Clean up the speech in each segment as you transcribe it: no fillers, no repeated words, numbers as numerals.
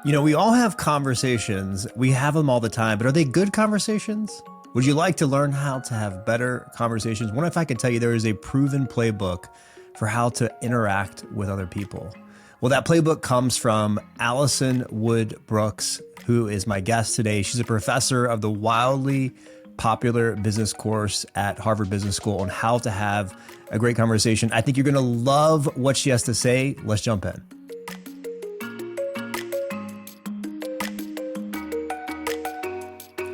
You know, we all have conversations. We have them all the time, but are they good conversations? Would you like to learn how to have better conversations? What if I could tell you there is a proven playbook for how to interact with other people? Well, that playbook comes from Alison Wood Brooks, who is my guest today. She's a professor of the wildly popular business course at Harvard Business School on how to have a great conversation. I think you're going to love what she has to say. Let's jump in.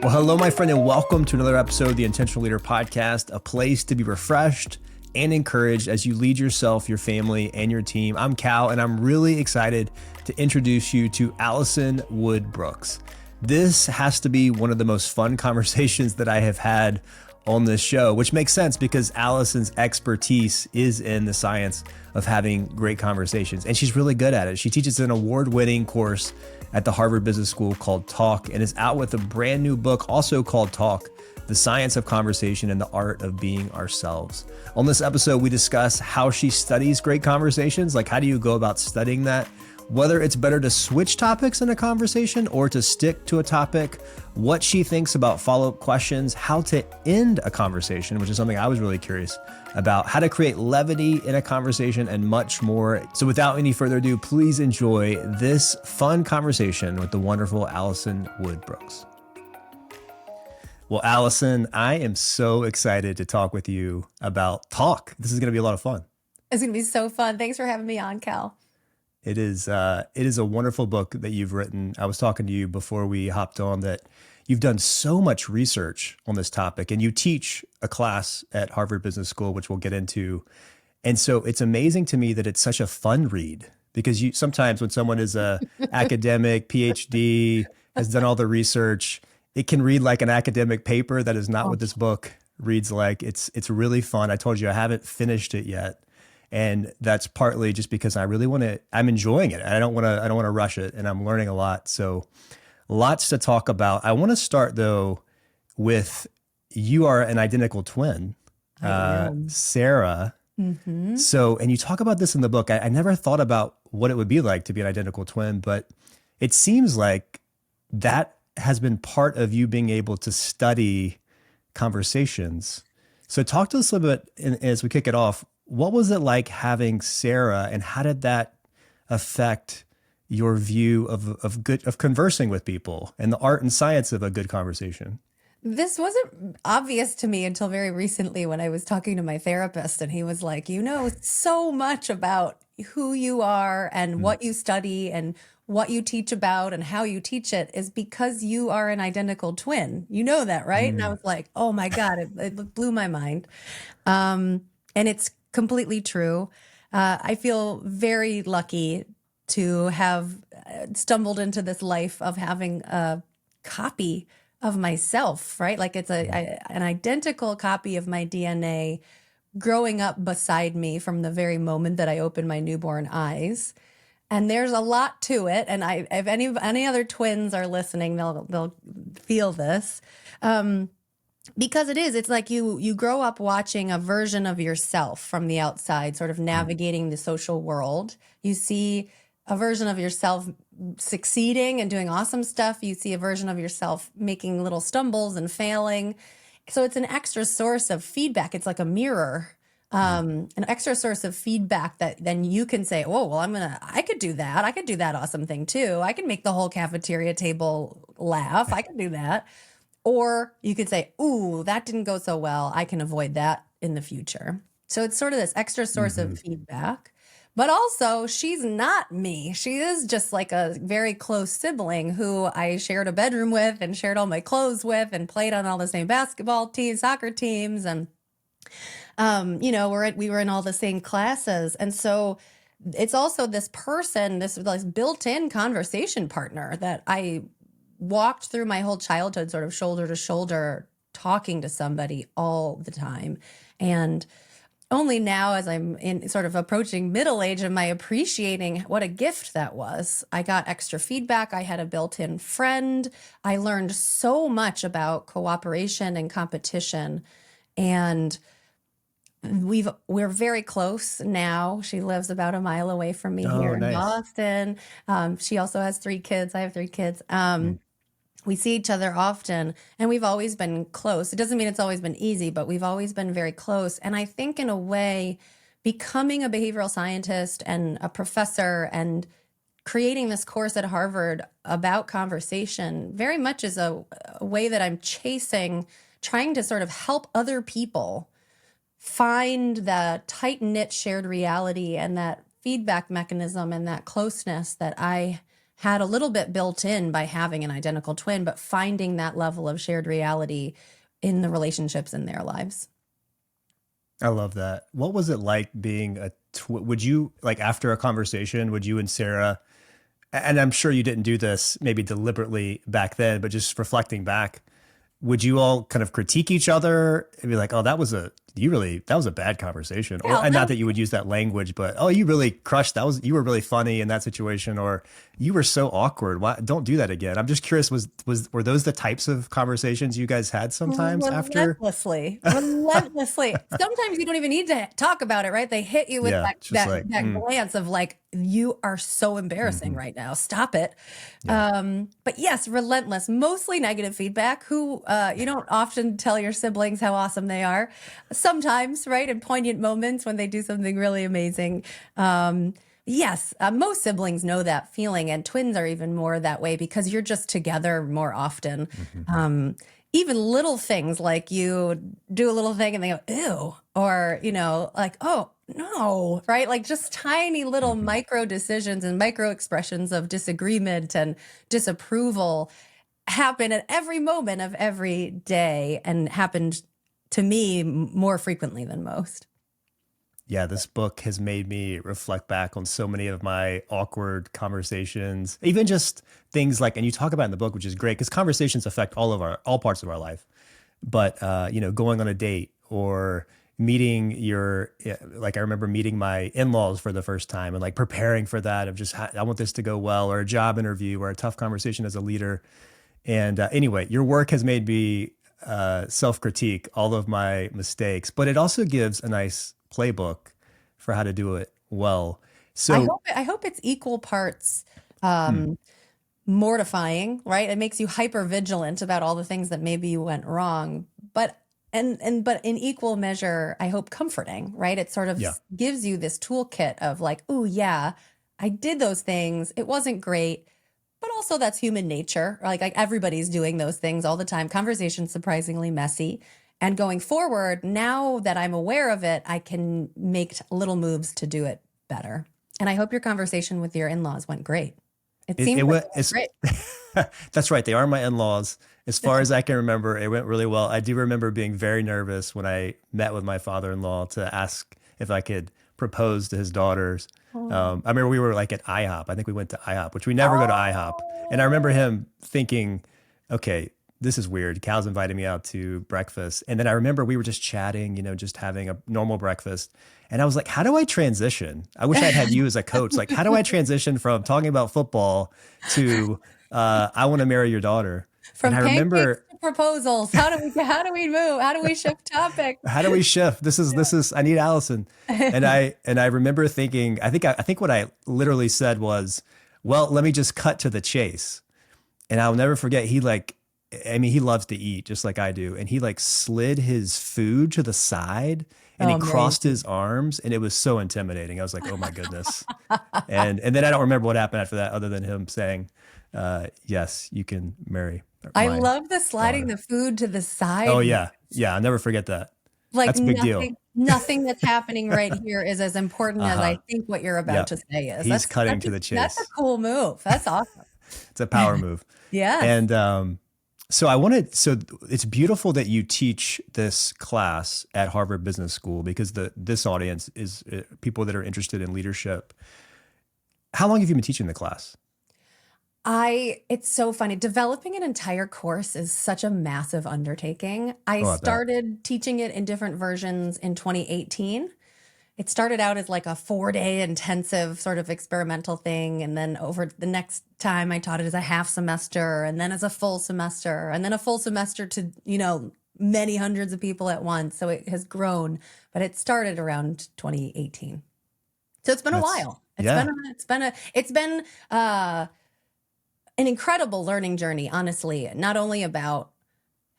Well, hello, my friend, and welcome to another episode of the Intentional Leader Podcast, a place to be refreshed and encouraged as you lead yourself, your family, and your team. I'm Cal, and I'm really excited to introduce you to Alison Wood Brooks. This has to be one of the most fun conversations that I have had on this show, which makes sense because Alison's expertise is in the science of having great conversations, and she's really good at it. She teaches an award-winning course at the Harvard Business School called Talk, and is out with a brand new book also called Talk, The Science of Conversation and the Art of Being Ourselves. On this episode, we discuss how she studies great conversations, like how do you go about studying that, whether it's better to switch topics in a conversation or to stick to a topic, what she thinks about follow-up questions, how to end a conversation, which is something I was really curious about, how to create levity in a conversation, and much more. So without any further ado, please enjoy this fun conversation with the wonderful Alison Wood Brooks. Well, Alison, I am so excited to talk with you about Talk. This is going to be a lot of fun. It's going to be so fun. Thanks for having me on, Cal. It is a wonderful book that you've written. I was talking to you before we hopped on that you've done so much research on this topic, and you teach a class at Harvard Business School, which we'll get into. And so it's amazing to me that it's such a fun read, because you sometimes when someone is a academic, PhD, has done all the research, it can read like an academic paper. That is not what this book reads like. It's really fun. I told you I haven't finished it yet. And that's partly just because I really I'm enjoying it. I don't want to rush it, and I'm learning a lot. So lots to talk about. I want to start though with, you are an identical twin, Sarah. Mm-hmm. So, and you talk about this in the book. I never thought about what it would be like to be an identical twin, but it seems like that has been part of you being able to study conversations. So talk to us a little bit as we kick it off. What was it like having Sarah, and how did that affect your view of conversing with people and the art and science of a good conversation? This wasn't obvious to me until very recently when I was talking to my therapist, and he was like, you know so much about who you are and what you study and what you teach about and how you teach it is because you are an identical twin. You know that, right? And I was like, oh my God, it blew my mind. And it's completely true. I feel very lucky to have stumbled into this life of having a copy of myself, right? Like it's an identical copy of my DNA growing up beside me from the very moment that I opened my newborn eyes. And there's a lot to it. And if any other twins are listening, they'll feel this. Because it's like you grow up watching a version of yourself from the outside, sort of navigating the social world. You see a version of yourself succeeding and doing awesome stuff. You see a version of yourself making little stumbles and failing. So it's an extra source of feedback. It's like a mirror, an extra source of feedback that then you can say, oh, well, I could do that. I could do that awesome thing too. I can make the whole cafeteria table laugh. I can do that. Or you could say, ooh, that didn't go so well. I can avoid that in the future. So it's sort of this extra source of feedback. But also, she's not me. She is just like a very close sibling who I shared a bedroom with and shared all my clothes with and played on all the same basketball teams, soccer teams. And, we were in all the same classes. And so it's also this person, this built-in conversation partner that I walked through my whole childhood sort of shoulder to shoulder talking to somebody all the time. And only now, as I'm in sort of approaching middle age, am I appreciating what a gift that was. I got extra feedback. I had a built-in friend. I learned so much about cooperation and competition. And we're very close now. She lives about a mile away from me Oh, here in nice. Boston. She also has 3 kids. I have 3 kids. Mm. We see each other often, and we've always been close. It doesn't mean it's always been easy, but we've always been very close. And I think in a way, becoming a behavioral scientist and a professor and creating this course at Harvard about conversation very much is a way that I'm trying to sort of help other people find the tight knit shared reality and that feedback mechanism and that closeness that I had a little bit built in by having an identical twin, but finding that level of shared reality in the relationships in their lives. I love that. What was it like being would you, like, after a conversation, would you and Sarah, and I'm sure you didn't do this maybe deliberately back then, but just reflecting back, would you all kind of critique each other and be like, oh, that was a bad conversation? Or, Yeah, and not no, that you would use that language, but, oh, you really crushed, you were really funny in that situation, or you were so awkward. Why, don't do that again. I'm just curious, were those the types of conversations you guys had sometimes after? relentlessly. Sometimes you don't even need to talk about it, right? They hit you with Yeah, that it's just like, glance of like, you are so embarrassing mhm, right now. Stop it. yeah. But yes, relentless, mostly negative feedback. You don't often tell your siblings how awesome they are. Sometimes, right, in poignant moments when they do something really amazing. Yes, most siblings know that feeling, and twins are even more that way because you're just together more often. Mhm. Even little things like you do a little thing and they go, ew, or, like, oh, no, right? Like just tiny little Mhm. micro decisions and micro expressions of disagreement and disapproval happen at every moment of every day and happened to me more frequently than most. Yeah, this book has made me reflect back on so many of my awkward conversations, even just things like, and you talk about in the book, which is great because conversations affect all parts of our life. But going on a date or meeting like I remember meeting my in-laws for the first time and like preparing for that of just I want this to go well, or a job interview or a tough conversation as a leader. And anyway, your work has made me self-critique all of my mistakes, but it also gives a nice playbook for how to do it well. So, I hope it's equal parts hmm, um, mortifying, right? It makes you hyper vigilant about all the things that maybe you went wrong, but but in equal measure, I hope comforting, right? It sort of yeah, gives you this toolkit of like, oh yeah, I did those things. It wasn't great, but also that's human nature. Like everybody's doing those things all the time. Conversation's surprisingly messy. And going forward, now that I'm aware of it, I can make little moves to do it better. And I hope your conversation with your in-laws went great. It it seems like went. it went great. That's right. They are my in-laws. As far as I can remember, it went really well. I do remember being very nervous when I met with my father-in-law to ask if I could propose to his daughters. Oh. I remember we were like at IHOP. I think we went to IHOP, which we never go to IHOP. And I remember Oh. him thinking, okay, this is weird. Cal's invited me out to breakfast. And then I remember we were just chatting, just having a normal breakfast. And I was like, how do I transition? I wish I'd had you as a coach. Like, how do I transition from talking about football to I want to marry your daughter? And From I pancakes remember, to proposals. How do we move? How do we shift topics? how do we shift? This is I need Allison. And I remember thinking, I think what I literally said was, well, let me just cut to the chase. And I'll never forget, he loves to eat just like I do. And he like slid his food to the side and he Oh, crossed amazing. his arms, and it was so intimidating. I was like, oh my goodness. And then I don't remember what happened after that other than him saying, yes, you can marry I my love the sliding daughter. the food to the Oh side. yeah. Yeah. I'll never forget that. Like That's a big deal. nothing that's happening right here is as important as I Uh-huh. think what you're about Yep. to say is. He's cutting to the That's a chase. cool move. That's awesome. It's a power move. Yes. And so it's beautiful that you teach this class at Harvard Business School because this audience is people that are interested in leadership. How long have you been teaching the class? It's so funny. Developing an entire course is such a massive undertaking. I Oh, I bet. started teaching it in different versions in 2018. It started out as like a 4-day intensive sort of experimental thing. And then over the next time I taught it as a half semester and then as a full semester and then a full semester to, many hundreds of people at once. So it has grown, but it started around 2018. So it's been a That's, while. yeah. It's been an incredible learning journey, honestly, not only about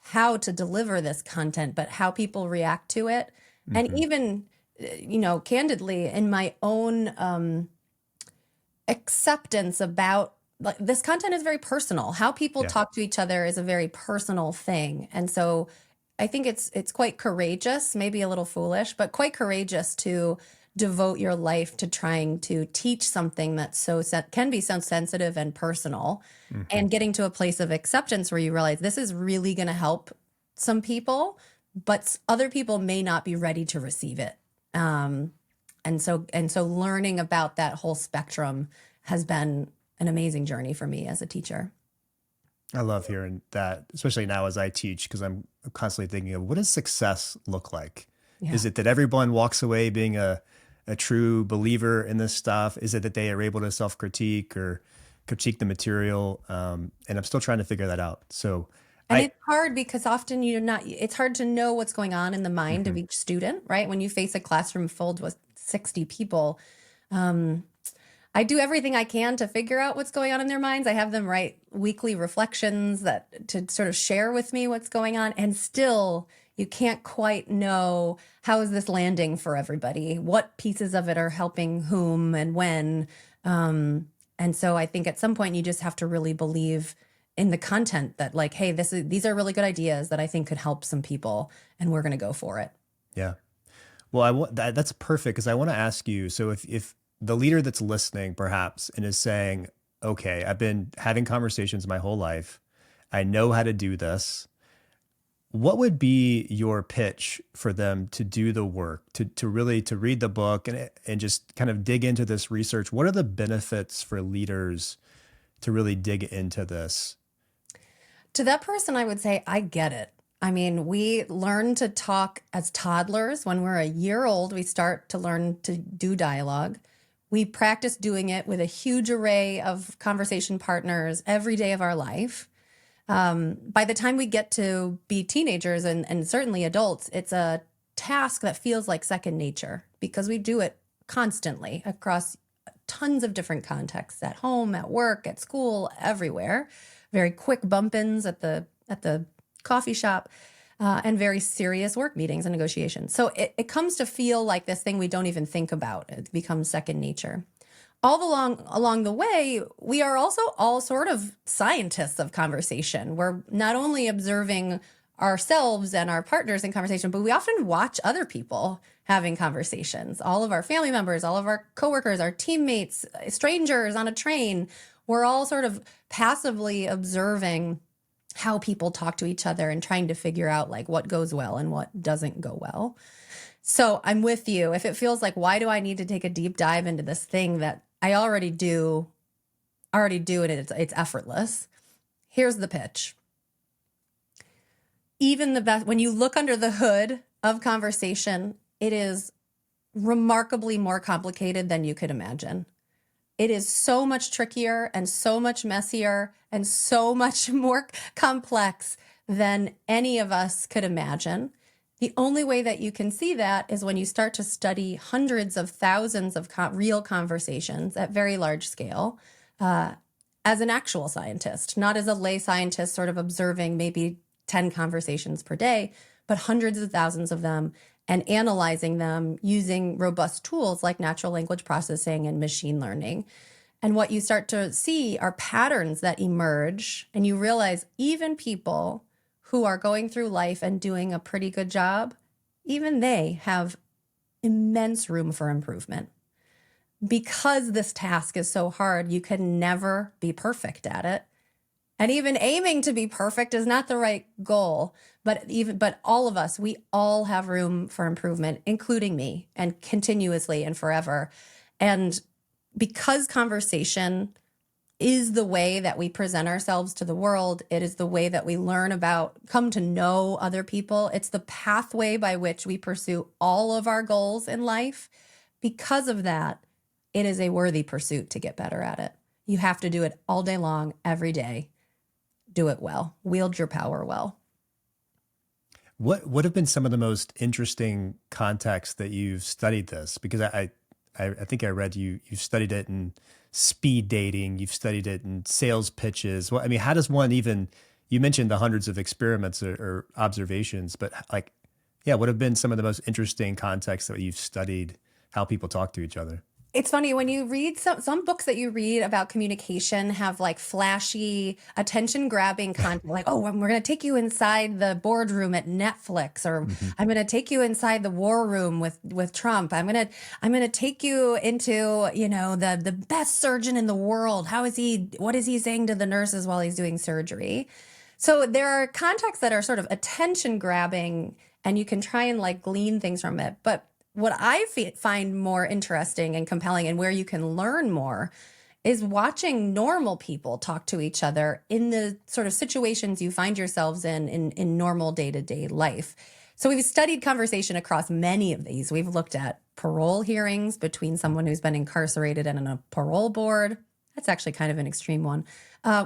how to deliver this content, but how people react to it. And Hmm. even, candidly, in my own acceptance about, like, this content is very personal. How people Yeah. talk to each other is a very personal thing. And so I think it's quite courageous, maybe a little foolish, but quite courageous to devote your life to trying to teach something that's can be so sensitive and personal, Hmm. and getting to a place of acceptance where you realize this is really going to help some people, but other people may not be ready to receive it. Um, and so learning about that whole spectrum has been an amazing journey for me as a teacher. I love hearing that, especially now as I teach, because I'm constantly thinking of what does success look like? Yeah. Is it that everyone walks away being a true believer in this stuff? Is it that they are able to self-critique or critique the material? And I'm still trying to figure that out. So And I, it's hard because often it's hard to know what's going on in the mind of mhm. each student, right? When you face a classroom filled with 60 people, um, I do everything I can to figure out what's going on in their minds. I have them write weekly reflections to sort of share with me what's going on. And still, you can't quite know, how is this landing for everybody? What pieces of it are helping whom and when? And so I think at some point you just have to really believe in the content that, like, hey, these are really good ideas that I think could help some people, and we're going to go for it. Yeah. Well, that's perfect because I want to ask you. So if the leader that's listening perhaps and is saying, okay, I've been having conversations my whole life. I know how to do this. What would be your pitch for them to do the work, to really to read the book and just kind of dig into this research? What are the benefits for leaders to really dig into this? To that person, I would say, I get it. I mean, we learn to talk as toddlers. When we're a year old, we start to learn to do dialogue. We practice doing it with a huge array of conversation partners every day of our life. By the time we get to be teenagers and certainly adults, it's a task that feels like second nature because we do it constantly across tons of different contexts, at home, at work, at school, everywhere. Very quick bump-ins at the coffee shop, and very serious work meetings and negotiations. So it comes to feel like this thing we don't even think about. It becomes second nature. All along the way, we are also all sort of scientists of conversation. We're not only observing ourselves and our partners in conversation, but we often watch other people having conversations. All of our family members, all of our coworkers, our teammates, strangers on a train, we're all sort of passively observing how people talk to each other and trying to figure out, like, what goes well and what doesn't go well. So I'm with you. If it feels like, why do I need to take a deep dive into this thing that I already do it, it's effortless. Here's the pitch. Even the best, when you look under the hood of conversation, it is remarkably more complicated than you could imagine. It is so much trickier and so much messier and so much more complex than any of us could imagine. The only way that you can see that is when you start to study hundreds of thousands of real conversations at very large scale, as an actual scientist, not as a lay scientist sort of observing maybe 10 conversations per day, but hundreds of thousands of them, and analyzing them using robust tools like natural language processing and machine learning. And what you start to see are patterns that emerge, and you realize even people who are going through life and doing a pretty good job, even they have immense room for improvement. Because this task is so hard, you can never be perfect at it. And even aiming to be perfect is not the right goal. But all of us, we all have room for improvement, including me, and continuously and forever. And because conversation is the way that we present ourselves to the world, it is the way that we come to know other people. It's the pathway by which we pursue all of our goals in life. Because of that, it is a worthy pursuit to get better at it. You have to do it all day long, every day. Do it well. Wield your power well. What would have been some of the most interesting contexts that you've studied this? Because I think I read you've studied it in speed dating, you've studied it in sales pitches. Well, I mean, how does one even, you mentioned the hundreds of experiments or observations, but like, yeah, what have been some of the most interesting contexts that you've studied how people talk to each other? It's funny when you read some books that you read about communication have like flashy, attention grabbing content, like, oh, we're going to take you inside the boardroom at Netflix, or Hmm. I'm going to take you inside the war room with Trump. I'm going to take you into, the best surgeon in the world. What is he saying to the nurses while he's doing surgery? So there are contexts that are sort of attention grabbing, and you can try and like glean things from it. But what I find more interesting and compelling, and where you can learn more, is watching normal people talk to each other in the sort of situations you find yourselves in normal day-to-day life. So we've studied conversation across many of these. We've looked at parole hearings between someone who's been incarcerated and on a parole board. That's actually kind of an extreme one.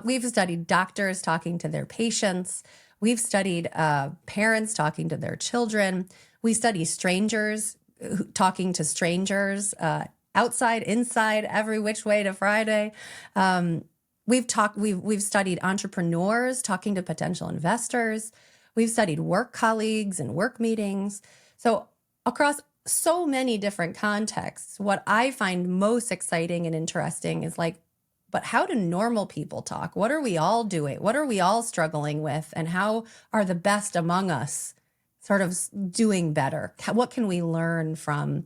We've studied doctors talking to their patients. We've studied parents talking to their children. We study strangers talking to strangers, outside, inside, every which way to Friday. We've studied entrepreneurs talking to potential investors. We've studied work colleagues and work meetings. So across so many different contexts, what I find most exciting and interesting is like, but how do normal people talk? What are we all doing? What are we all struggling with? And how are the best among us sort of doing better? What can we learn from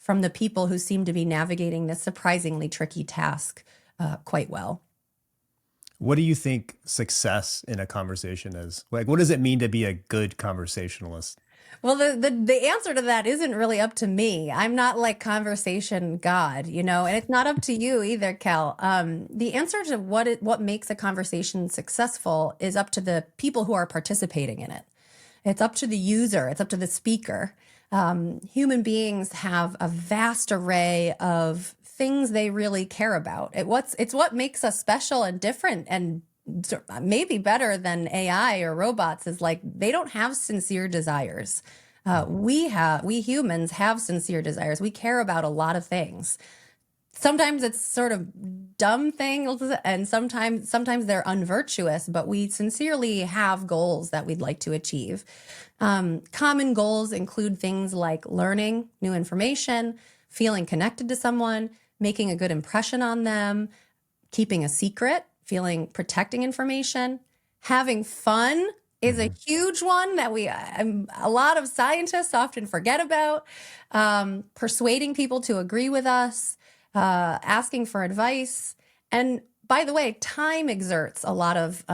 the people who seem to be navigating this surprisingly tricky task quite well? What do you think success in a conversation is? Like, what does it mean to be a good conversationalist? Well, the answer to that isn't really up to me. I'm not like conversation God, and it's not up to you either, Cal. The answer to what makes a conversation successful is up to the people who are participating in it. It's up to the user. It's up to the speaker. Human beings have a vast array of things they really care about. It's what makes us special and different, and maybe better than AI or robots is like they don't have sincere desires. We humans have sincere desires. We care about a lot of things. Sometimes it's sort of dumb things, and sometimes they're unvirtuous, but we sincerely have goals that we'd like to achieve. Common goals include things like learning new information, feeling connected to someone, making a good impression on them, keeping a secret, feeling protecting information, having fun is a huge one that a lot of scientists often forget about. Persuading people to agree with us, asking for advice. And by the way, time exerts a lot of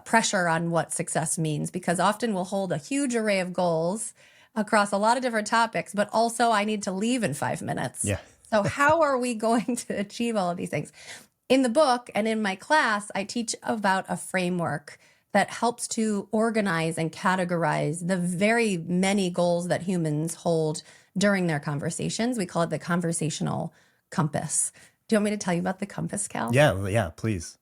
pressure on what success means, because often we'll hold a huge array of goals across a lot of different topics, but also I need to leave in 5 minutes. Yeah. So how are we going to achieve all of these things? In the book and in my class, I teach about a framework that helps to organize and categorize the very many goals that humans hold during their conversations. We call it the conversational compass. Do you want me to tell you about the compass, Cal? Yeah, please.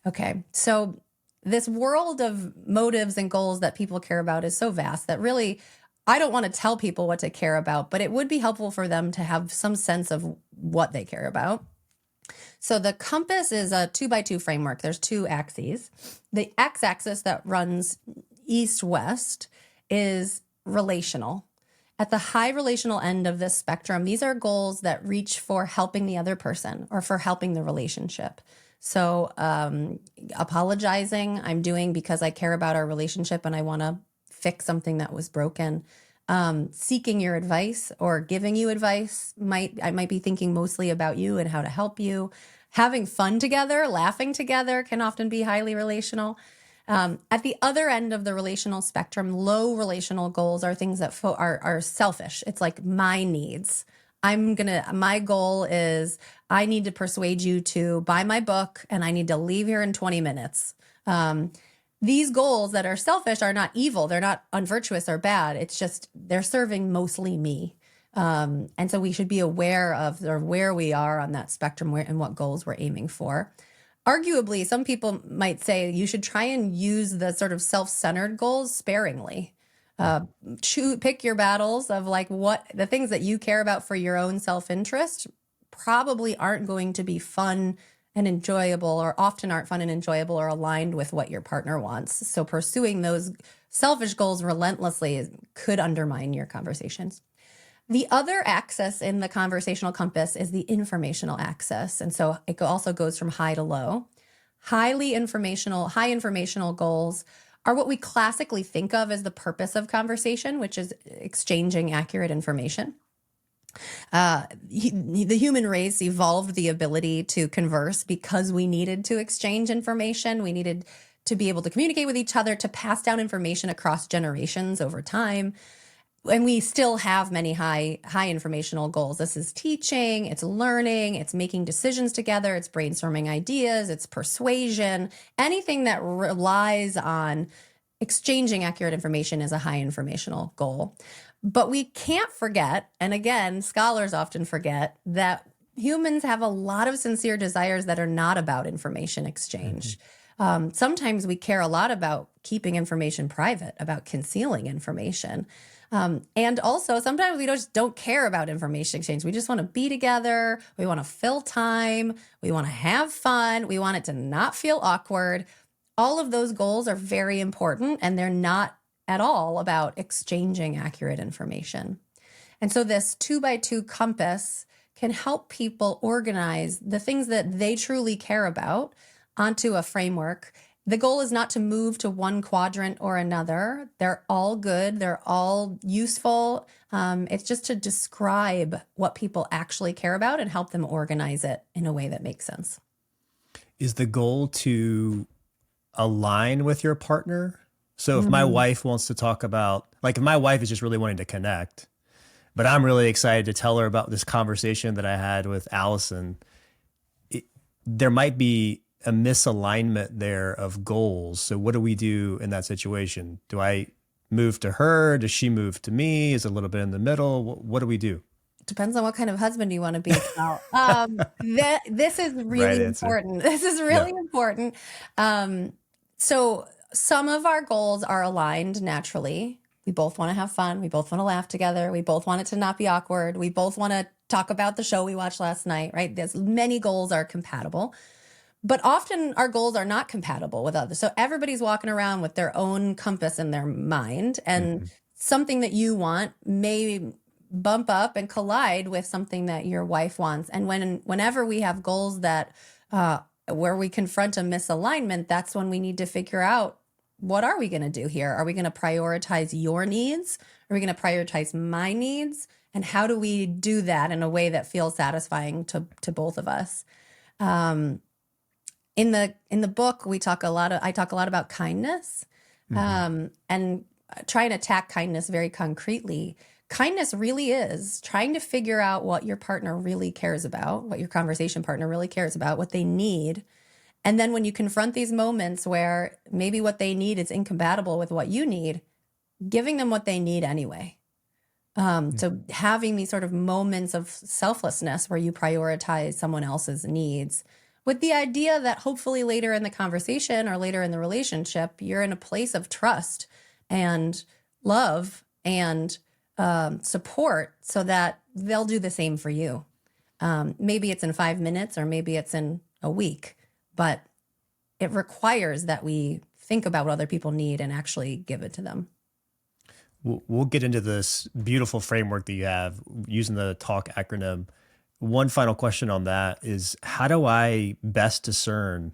Okay. So this world of motives and goals that people care about is so vast that really I don't want to tell people what to care about, but it would be helpful for them to have some sense of what they care about. So the compass is a 2x2 framework. There's two axes. The x-axis that runs east-west is relational. At the high relational end of this spectrum, these are goals that reach for helping the other person or for helping the relationship. So apologizing, I'm doing because I care about our relationship and I want to fix something that was broken. Seeking your advice or giving you advice, I might be thinking mostly about you and how to help you. Having fun together, laughing together can often be highly relational. At the other end of the relational spectrum, low relational goals are things that are selfish. It's like my needs. My goal is I need to persuade you to buy my book and I need to leave here in 20 minutes. These goals that are selfish are not evil. They're not unvirtuous or bad. It's just they're serving mostly me. And so we should be aware of where we are on that spectrum and what goals we're aiming for. Arguably, some people might say you should try and use the sort of self-centered goals sparingly. Pick your battles of like what the things that you care about for your own self-interest probably aren't going to be fun and enjoyable, or often aren't fun and enjoyable or aligned with what your partner wants. So pursuing those selfish goals relentlessly could undermine your conversations. The other axis in the conversational compass is the informational axis. And so it also goes from high to low. High informational goals are what we classically think of as the purpose of conversation, which is exchanging accurate information. The human race evolved the ability to converse because we needed to exchange information. We needed to be able to communicate with each other, to pass down information across generations over time. And we still have many high informational goals. This is teaching, it's learning, it's making decisions together, it's brainstorming ideas, it's persuasion. Anything that relies on exchanging accurate information is a high informational goal. But we can't forget, and again, scholars often forget, that humans have a lot of sincere desires that are not about information exchange. Sometimes we care a lot about keeping information private, about concealing information. And also, sometimes we just don't care about information exchange. We just want to be together. We want to fill time. We want to have fun. We want it to not feel awkward. All of those goals are very important, and they're not at all about exchanging accurate information. And so this 2x2 compass can help people organize the things that they truly care about onto a framework. The goal is not to move to one quadrant or another. They're all good. They're all useful. It's just to describe what people actually care about and help them organize it in a way that makes sense. Is the goal to align with your partner? So if my wife wants to talk about, like if my wife is just really wanting to connect, but I'm really excited to tell her about this conversation that I had with Allison, there might be a misalignment there of goals. So what do we do in that situation? Do I move to her? Does she move to me? Is it a little bit in the middle? What do we do? Depends on what kind of husband you want to be. This is really important. This is really important. So some of our goals are aligned naturally. We both want to have fun. We both want to laugh together. We both want it to not be awkward. We both want to talk about the show we watched last night, right? There's many goals are compatible, but often our goals are not compatible with others. So everybody's walking around with their own compass in their mind, and something that you want may bump up and collide with something that your wife wants. And whenever we have goals that where we confront a misalignment, that's when we need to figure out, what are we going to do here? Are we going to prioritize your needs? Are we going to prioritize my needs? And how do we do that in a way that feels satisfying to both of us? In the book, I talk a lot about kindness, and try and attack kindness very concretely. Kindness really is trying to figure out what your partner really cares about, what your conversation partner really cares about, what they need. And then when you confront these moments where maybe what they need is incompatible with what you need, giving them what they need anyway. So having these sort of moments of selflessness where you prioritize someone else's needs, with the idea that hopefully later in the conversation or later in the relationship, you're in a place of trust and love and support, so that they'll do the same for you. Maybe it's in 5 minutes or maybe it's in a week, but it requires that we think about what other people need and actually give it to them. We'll get into this beautiful framework that you have using the TALK acronym. One final question on that is, how do I best discern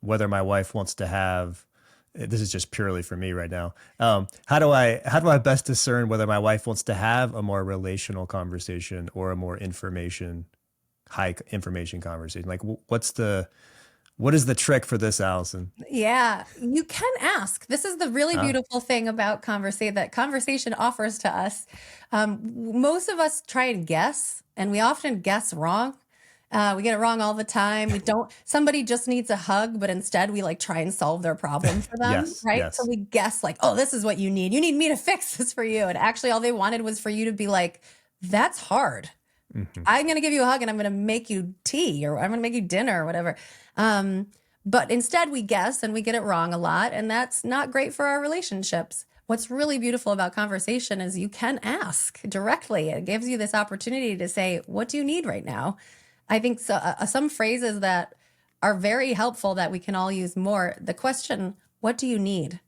whether my wife wants to have, this is just purely for me right now. How do I best discern whether my wife wants to have a more relational conversation or a more high information conversation? Like, what is the trick for this, Allison? Yeah, you can ask. This is the really beautiful thing about conversation offers to us. Most of us try and guess, and we often guess wrong. We get it wrong all the time. Somebody just needs a hug, but instead we try and solve their problem for them, Yes, right? yes. So we guess oh, this is what you need. You need me to fix this for you. And actually all they wanted was for you to be like, that's hard. I'm going to give you a hug and I'm going to make you tea, or I'm going to make you dinner or whatever. But instead we guess and we get it wrong a lot, and that's not great for our relationships. What's really beautiful about conversation is you can ask directly. It gives you this opportunity to say, what do you need right now? I think some phrases that are very helpful that we can all use more. The question, what do you need?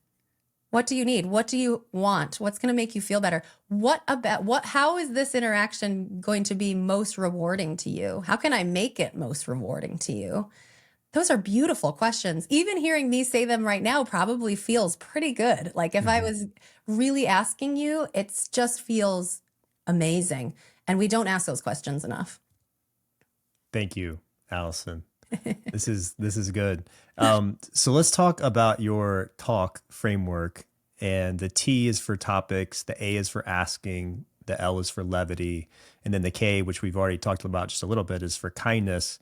What do you need? What do you want? What's going to make you feel better? How is this interaction going to be most rewarding to you? How can I make it most rewarding to you? Those are beautiful questions. Even hearing me say them right now probably feels pretty good. Like if I was really asking you, it just feels amazing. And we don't ask those questions enough. Thank you, Allison. This is good. So let's talk about your talk framework. And the T is for topics, the A is for asking, the L is for levity, and then the K, which we've already talked about just a little bit, is for kindness.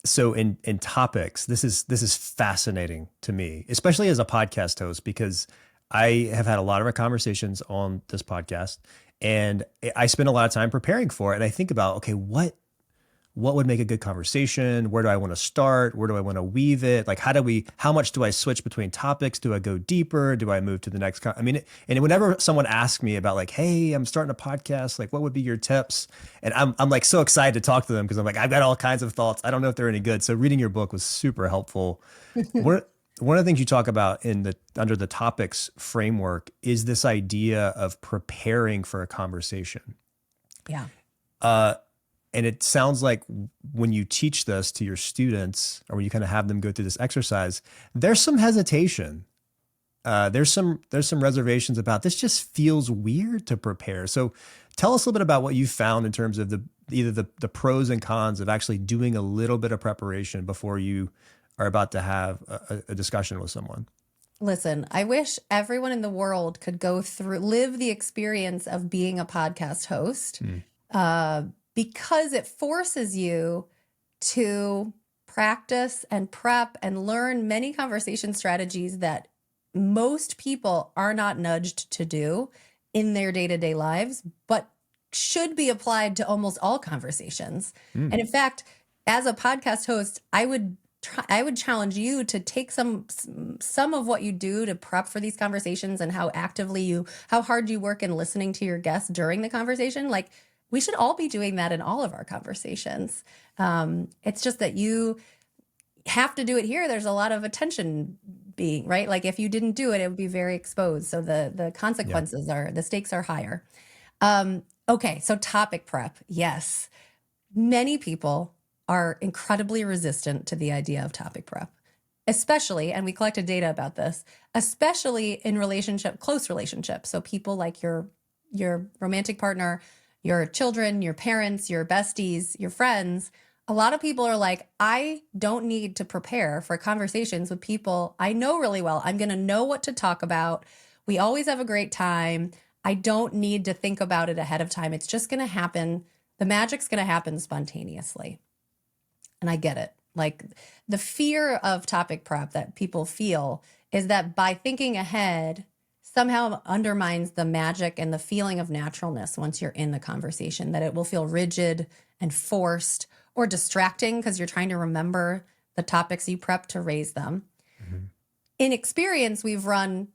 So in topics, this is fascinating to me, especially as a podcast host, because I have had a lot of our conversations on this podcast, and I spend a lot of time preparing for it. And I think about, okay, what would make a good conversation? Where do I want to start? Where do I want to weave it? Like, how much do I switch between topics? Do I go deeper? Do I move to the next? And whenever someone asks me about like, hey, I'm starting a podcast, like what would be your tips? And I'm like so excited to talk to them because I'm like, I've got all kinds of thoughts. I don't know if they're any good. So reading your book was super helpful. One of the things you talk about under the topics framework is this idea of preparing for a conversation. Yeah. And it sounds like when you teach this to your students, or when you kind of have them go through this exercise, there's some hesitation. There's some reservations about this. Just feels weird to prepare. So tell us a little bit about what you found in terms of either the pros and cons of actually doing a little bit of preparation before you are about to have a discussion with someone. Listen, I wish everyone in the world could live the experience of being a podcast host. Because it forces you to practice and prep and learn many conversation strategies that most people are not nudged to do in their day-to-day lives, but should be applied to almost all conversations. And in fact, as a podcast host, I would challenge you to take some of what you do to prep for these conversations and how hard you work in listening to your guests during the conversation. Like, we should all be doing that in all of our conversations. It's just that you have to do it here. There's a lot of attention being, right? Like if you didn't do it, it would be very exposed. So the consequences the stakes are higher. Okay, so topic prep. Yes. Many people are incredibly resistant to the idea of topic prep, especially, and we collected data about this, especially in close relationships. So people like your romantic partner, your children, your parents, your besties, your friends. A lot of people are like, I don't need to prepare for conversations with people I know really well. I'm going to know what to talk about. We always have a great time. I don't need to think about it ahead of time. It's just going to happen. The magic's going to happen spontaneously. And I get it. Like the fear of topic prep that people feel is that by thinking ahead, somehow undermines the magic and the feeling of naturalness once you're in the conversation, that it will feel rigid and forced or distracting because you're trying to remember the topics you prep to raise them. In experience, we've run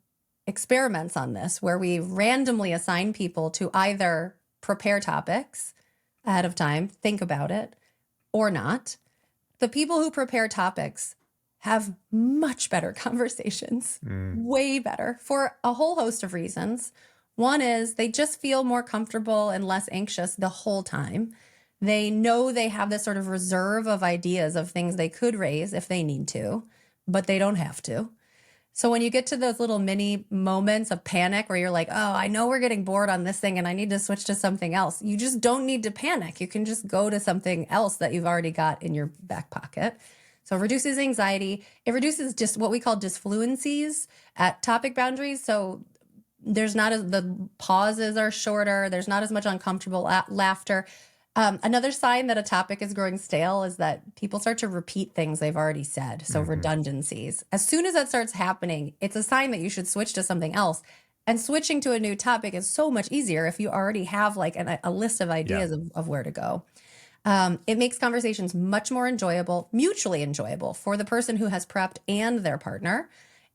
experiments on this where we randomly assign people to either prepare topics ahead of time, think about it, or not. The people who prepare topics have much better conversations, way better, for a whole host of reasons. One is they just feel more comfortable and less anxious the whole time. They know they have this sort of reserve of ideas of things they could raise if they need to, but they don't have to. So when you get to those little mini moments of panic where you're like, oh, I know we're getting bored on this thing and I need to switch to something else, you just don't need to panic. You can just go to something else that you've already got in your back pocket. So it reduces anxiety. It reduces just what we call disfluencies at topic boundaries. So there's not the pauses are shorter. There's not as much uncomfortable laughter. Another sign that a topic is growing stale is that people start to repeat things they've already said. So redundancies. As soon as that starts happening, it's a sign that you should switch to something else. And switching to a new topic is so much easier if you already have like a list of ideas of where to go. It makes conversations much more enjoyable, mutually enjoyable for the person who has prepped and their partner.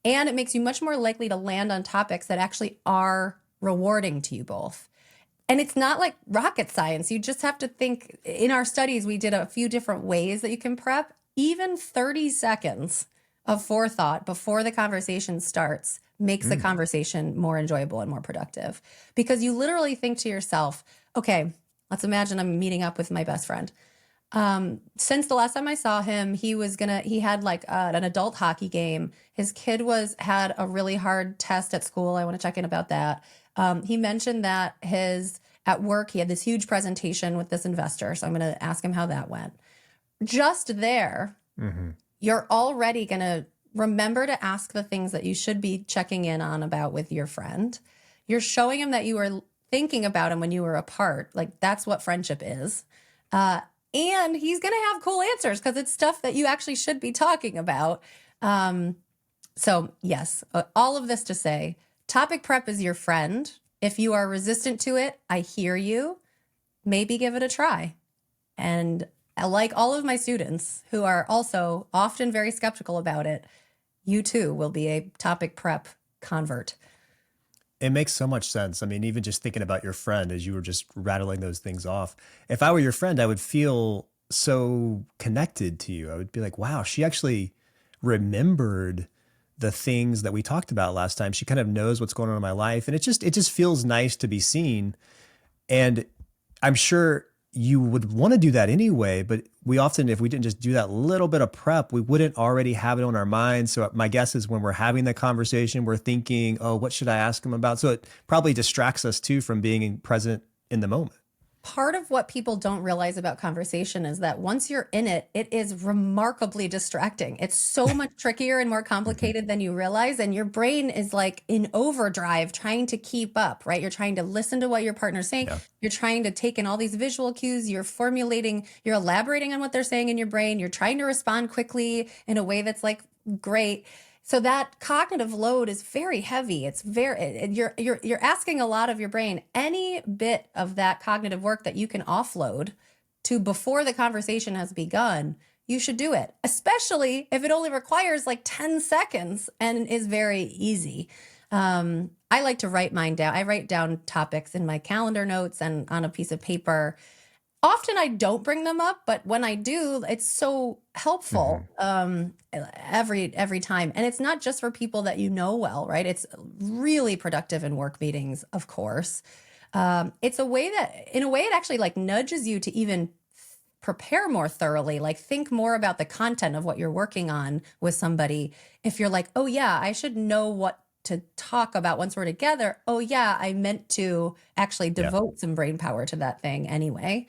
And it makes you much more likely to land on topics that actually are rewarding to you both. And it's not like rocket science. You just have to think. In our studies, we did a few different ways that you can prep. Even 30 seconds of forethought before the conversation starts makes the conversation more enjoyable and more productive. Because you literally think to yourself, okay, let's imagine I'm meeting up with my best friend. Since the last time I saw him, he had like an adult hockey game. His kid had a really hard test at school. I want to check in about that. He mentioned that at work, he had this huge presentation with this investor. So I'm going to ask him how that went. Just there, you're already going to remember to ask the things that you should be checking in on about with your friend. You're showing him that you were thinking about him when you were apart. Like, that's what friendship is. And he's going to have cool answers because it's stuff that you actually should be talking about. So yes, all of this to say, topic prep is your friend. If you are resistant to it, I hear you. Maybe give it a try. And like all of my students who are also often very skeptical about it, you too will be a topic prep convert. It makes so much sense. I mean, even just thinking about your friend as you were just rattling those things off. If I were your friend, I would feel so connected to you. I would be like, wow, she actually remembered the things that we talked about last time. She kind of knows what's going on in my life. And it just feels nice to be seen. And I'm sure you would want to do that anyway, but we often, if we didn't just do that little bit of prep, we wouldn't already have it on our mind. So my guess is when we're having the conversation, we're thinking, oh, what should I ask him about? So it probably distracts us too from being present in the moment. Part of what people don't realize about conversation is that once you're in it, it is remarkably distracting. It's so much trickier and more complicated than you realize. And your brain is like in overdrive trying to keep up, right? You're trying to listen to what your partner's saying. Yeah. You're trying to take in all these visual cues. You're elaborating on what they're saying in your brain. You're trying to respond quickly in a way that's like great. So that cognitive load is very heavy. It's you're asking a lot of your brain. Any bit of that cognitive work that you can offload to before the conversation has begun, you should do it, especially if it only requires like 10 seconds and is very easy. I like to write mine down. I write down topics in my calendar notes and on a piece of paper. Often I don't bring them up, but when I do, it's so helpful every time. And it's not just for people that you know well, right? It's really productive in work meetings, of course. It's a way that, in a way, it actually like nudges you to even prepare more thoroughly, like think more about the content of what you're working on with somebody. If you're like, oh yeah, I should know what to talk about once we're together. Oh yeah, I meant to actually devote some brain power to that thing anyway.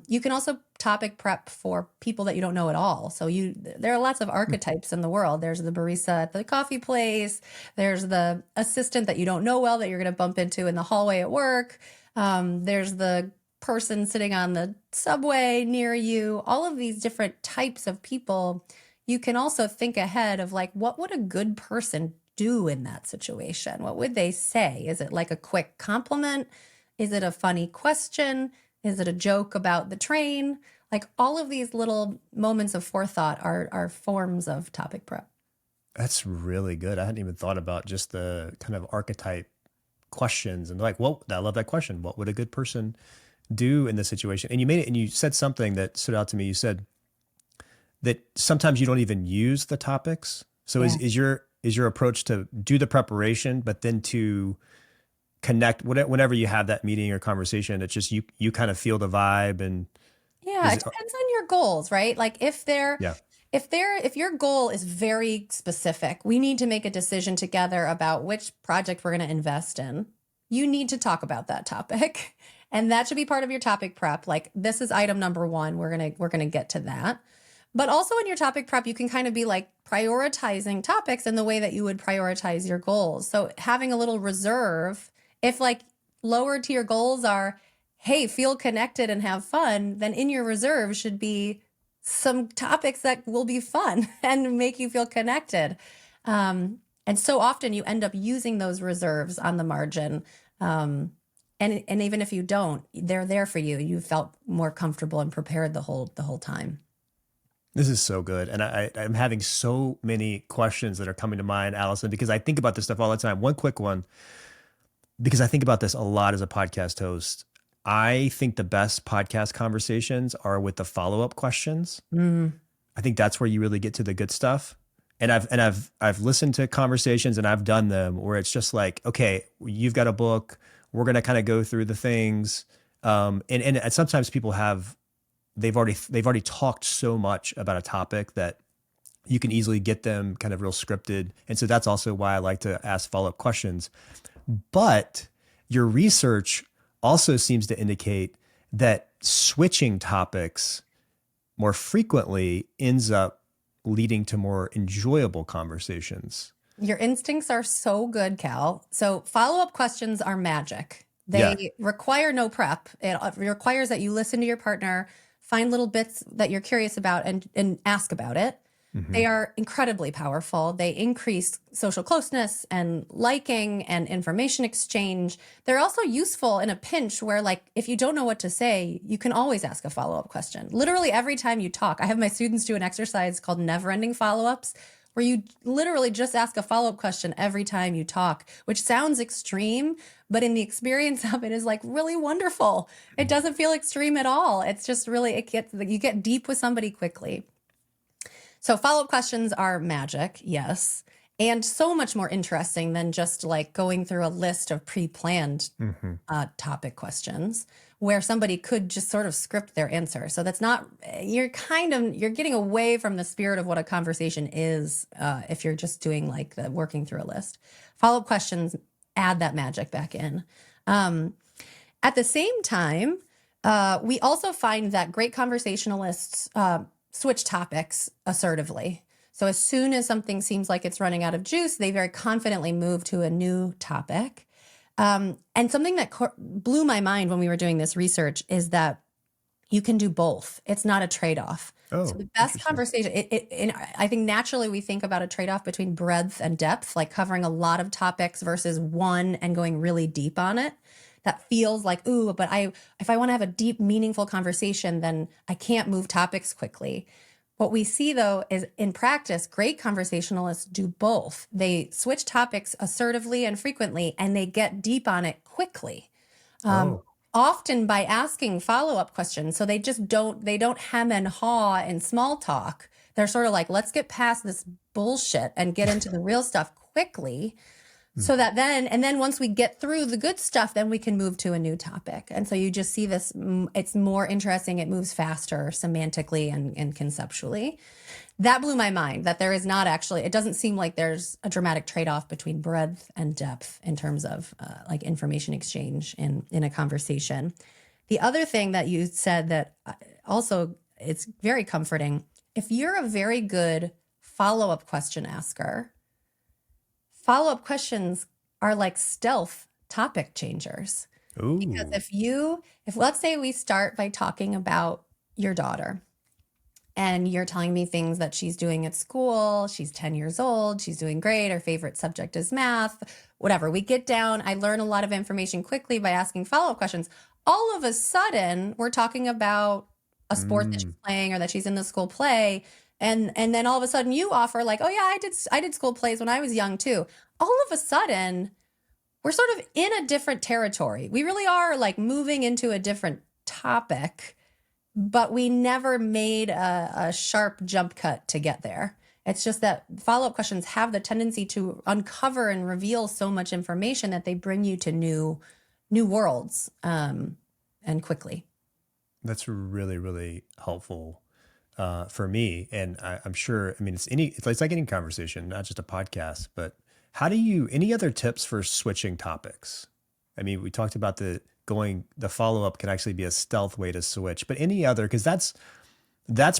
You can also topic prep for people that you don't know at all. So there are lots of archetypes in the world. There's the barista at the coffee place. There's the assistant that you don't know well that you're going to bump into in the hallway at work. There's the person sitting on the subway near you. All of these different types of people. You can also think ahead of like, what would a good person do in that situation? What would they say? Is it like a quick compliment? Is it a funny question? Is it a joke about the train? Like all of these little moments of forethought are forms of topic prep. That's really good. I hadn't even thought about just the kind of archetype questions and like, well, I love that question. What would a good person do in this situation? And you made it, and you said something that stood out to me. You said that sometimes you don't even use the topics. So is your approach to do the preparation, but then to connect whenever you have that meeting or conversation, it's just you kind of feel the vibe. And it depends on your goals, right? Like if your goal is very specific, we need to make a decision together about which project we're going to invest in. You need to talk about that topic, and that should be part of your topic prep. Like, this is item number 1. We're going to get to that. But also in your topic prep, you can kind of be like prioritizing topics in the way that you would prioritize your goals. So having a little reserve, if like lower tier goals are, hey, feel connected and have fun, then in your reserve should be some topics that will be fun and make you feel connected. And so often you end up using those reserves on the margin. And even if you don't, they're there for you. You felt more comfortable and prepared the whole time. This is so good. And I'm having so many questions that are coming to mind, Allison, because I think about this stuff all the time. One quick one, because I think about this a lot as a podcast host. I think the best podcast conversations are with the follow-up questions. I think that's where you really get to the good stuff. And I've listened to conversations and I've done them where it's just like, okay, you've got a book. We're going to kind of go through the things. And sometimes people they've already talked so much about a topic that you can easily get them kind of real scripted. And so that's also why I like to ask follow-up questions. But your research also seems to indicate that switching topics more frequently ends up leading to more enjoyable conversations. Your instincts are so good, Cal. So follow-up questions are magic. They require no prep. It requires that you listen to your partner, find little bits that you're curious about and ask about it. They are incredibly powerful. They increase social closeness and liking and information exchange. They're also useful in a pinch where, like, if you don't know what to say, you can always ask a follow-up question. Literally every time you talk, I have my students do an exercise called never-ending follow-ups, where you literally just ask a follow-up question every time you talk, which sounds extreme, but in the experience of it is like really wonderful. It doesn't feel extreme at all. It's just really, you get deep with somebody quickly. So follow-up questions are magic, yes, and so much more interesting than just like going through a list of pre-planned topic questions where somebody could just sort of script their answer. So that's not, you're getting away from the spirit of what a conversation is if you're just doing like the working through a list. Follow-up questions add that magic back in. At the same time, we also find that great conversationalists switch topics assertively. So as soon as something seems like it's running out of juice, they very confidently move to a new topic. And something that blew my mind when we were doing this research is that you can do both. It's not a trade-off. Oh, so the best conversation, I think naturally we think about a trade-off between breadth and depth, like covering a lot of topics versus one and going really deep on it. That feels like, ooh, but if I want to have a deep, meaningful conversation, then I can't move topics quickly. What we see, though, is in practice, great conversationalists do both. They switch topics assertively and frequently, and they get deep on it quickly, often by asking follow-up questions. So they don't hem and haw in small talk. They're sort of like, let's get past this bullshit and get into the real stuff quickly. So that then once we get through the good stuff, then we can move to a new topic. And so you just see this, it's more interesting. It moves faster semantically and conceptually. That blew my mind that there is not actually, it doesn't seem like there's a dramatic trade-off between breadth and depth in terms of like information exchange in a conversation. The other thing that you said that also it's very comforting, if you're a very good follow-up question asker, follow-up questions are like stealth topic changers. Ooh. Because if let's say we start by talking about your daughter and you're telling me things that she's doing at school, she's 10 years old, she's doing great, her favorite subject is math, whatever. We get down, I learn a lot of information quickly by asking follow-up questions. All of a sudden, we're talking about a sport that she's playing or that she's in the school play. And then all of a sudden you offer like, oh yeah, I did school plays when I was young too. All of a sudden, we're sort of in a different territory. We really are like moving into a different topic, but we never made a sharp jump cut to get there. It's just that follow-up questions have the tendency to uncover and reveal so much information that they bring you to new worlds and quickly. That's really, really helpful. For me, and I'm sure, I mean, it's like any conversation, not just a podcast, but any other tips for switching topics? I mean, we talked about the follow-up can actually be a stealth way to switch, but any other, because that's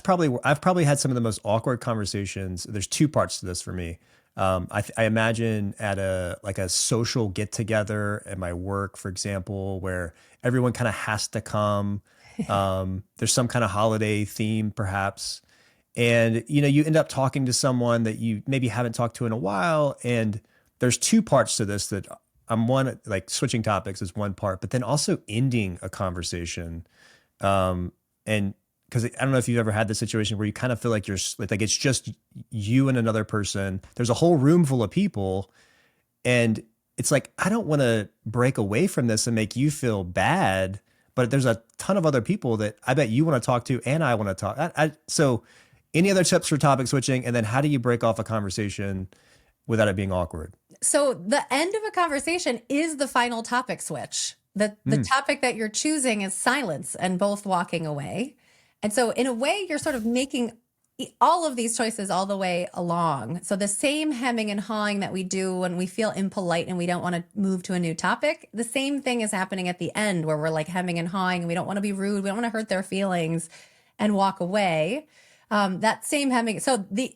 probably, I've probably had some of the most awkward conversations. There's two parts to this for me. I imagine at a social get together at my work, for example, where everyone kind of has to come. There's some kind of holiday theme perhaps. And, you end up talking to someone that you maybe haven't talked to in a while. And there's two parts to this that I'm one, like switching topics is one part, but then also ending a conversation. And because I don't know if you've ever had the situation where you kind of feel like like it's just you and another person. There's a whole room full of people, and it's like, I don't want to break away from this and make you feel bad, but there's a ton of other people that I bet you want to talk to and I want to talk. So any other tips for topic switching? And then how do you break off a conversation without it being awkward? So the end of a conversation is the final topic switch. The topic that you're choosing is silence and both walking away. And so in a way, you're sort of making all of these choices all the way along. So the same hemming and hawing that we do when we feel impolite and we don't want to move to a new topic, the same thing is happening at the end where we're like hemming and hawing and we don't want to be rude. We don't want to hurt their feelings and walk away. That same hemming. So the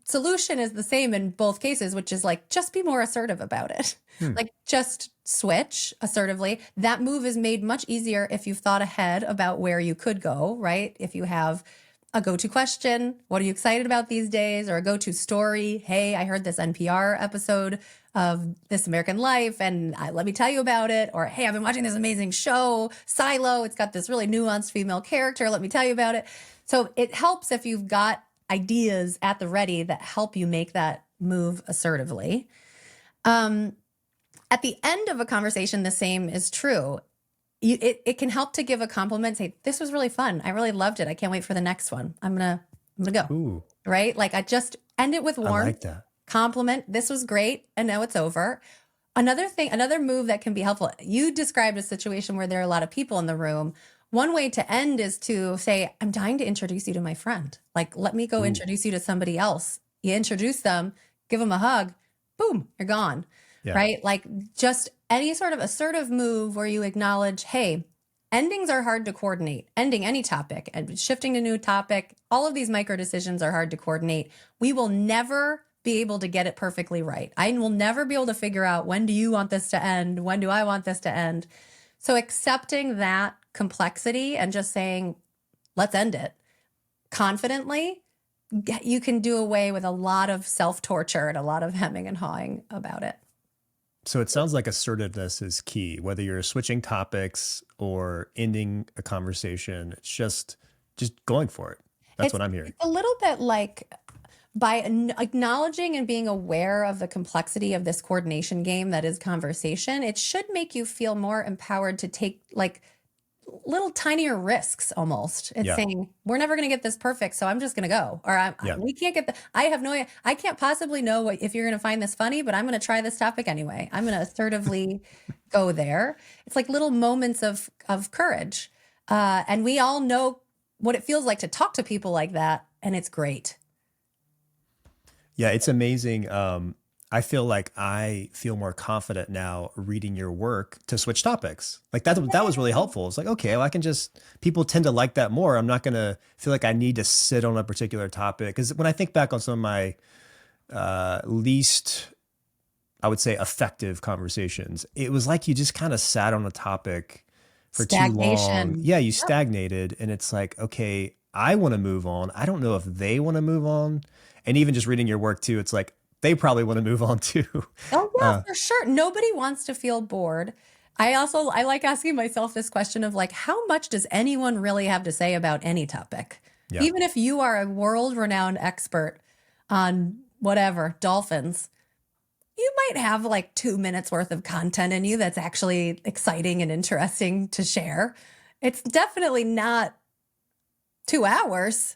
solution is the same in both cases, which is like, just be more assertive about it. Like just switch assertively. That move is made much easier if you've thought ahead about where you could go, right? If you have a go-to question, what are you excited about these days? Or a go-to story. Hey, I heard this NPR episode of This American Life and let me tell you about it. Or, hey, I've been watching this amazing show, Silo. It's got this really nuanced female character. Let me tell you about it. So it helps if you've got ideas at the ready that help you make that move assertively. At the end of a conversation, the same is true. It can help to give a compliment, say, this was really fun. I really loved it. I can't wait for the next one. I'm gonna go. Ooh, Right? Like I just end it with I warmth, like that. compliment. This was great. And now it's over. Another move that can be helpful. You described a situation where there are a lot of people in the room. One way to end is to say, I'm dying to introduce you to my friend. Like, let me go introduce you to somebody else. You introduce them, give them a hug, boom, you're gone. Yeah. Right? Like just any sort of assertive move where you acknowledge, hey, endings are hard to coordinate. Ending any topic and shifting to a new topic, all of these micro decisions are hard to coordinate. We will never be able to get it perfectly right. I will never be able to figure out, when do you want this to end? When do I want this to end? So accepting that complexity and just saying, let's end it confidently, you can do away with a lot of self-torture and a lot of hemming and hawing about it. So it sounds like assertiveness is key, whether you're switching topics or ending a conversation. It's just going for it. That's what I'm hearing. It's a little bit like by acknowledging and being aware of the complexity of this coordination game that is conversation, it should make you feel more empowered to take like little tinier risks almost. It's saying, we're never going to get this perfect, so I'm just going to go. Or we can't get I can't possibly know if you're going to find this funny, but I'm going to try this topic anyway. I'm going to assertively go there. It's like little moments of courage. And we all know what it feels like to talk to people like that, and it's great. Yeah, it's amazing. I feel like I feel more confident now reading your work to switch topics. Like that was really helpful. It's like, okay, well, people tend to like that more. I'm not going to feel like I need to sit on a particular topic. Because when I think back on some of my least, I would say, effective conversations, it was like you just kind of sat on a topic for too long. Yeah, you stagnated. And it's like, okay, I want to move on. I don't know if they want to move on. And even just reading your work too, it's like, they probably want to move on too. Oh yeah, for sure. Nobody wants to feel bored. I like asking myself this question of like, how much does anyone really have to say about any topic? Yeah. Even if you are a world-renowned expert on whatever, dolphins, you might have like 2 minutes worth of content in you that's actually exciting and interesting to share. It's definitely not 2 hours.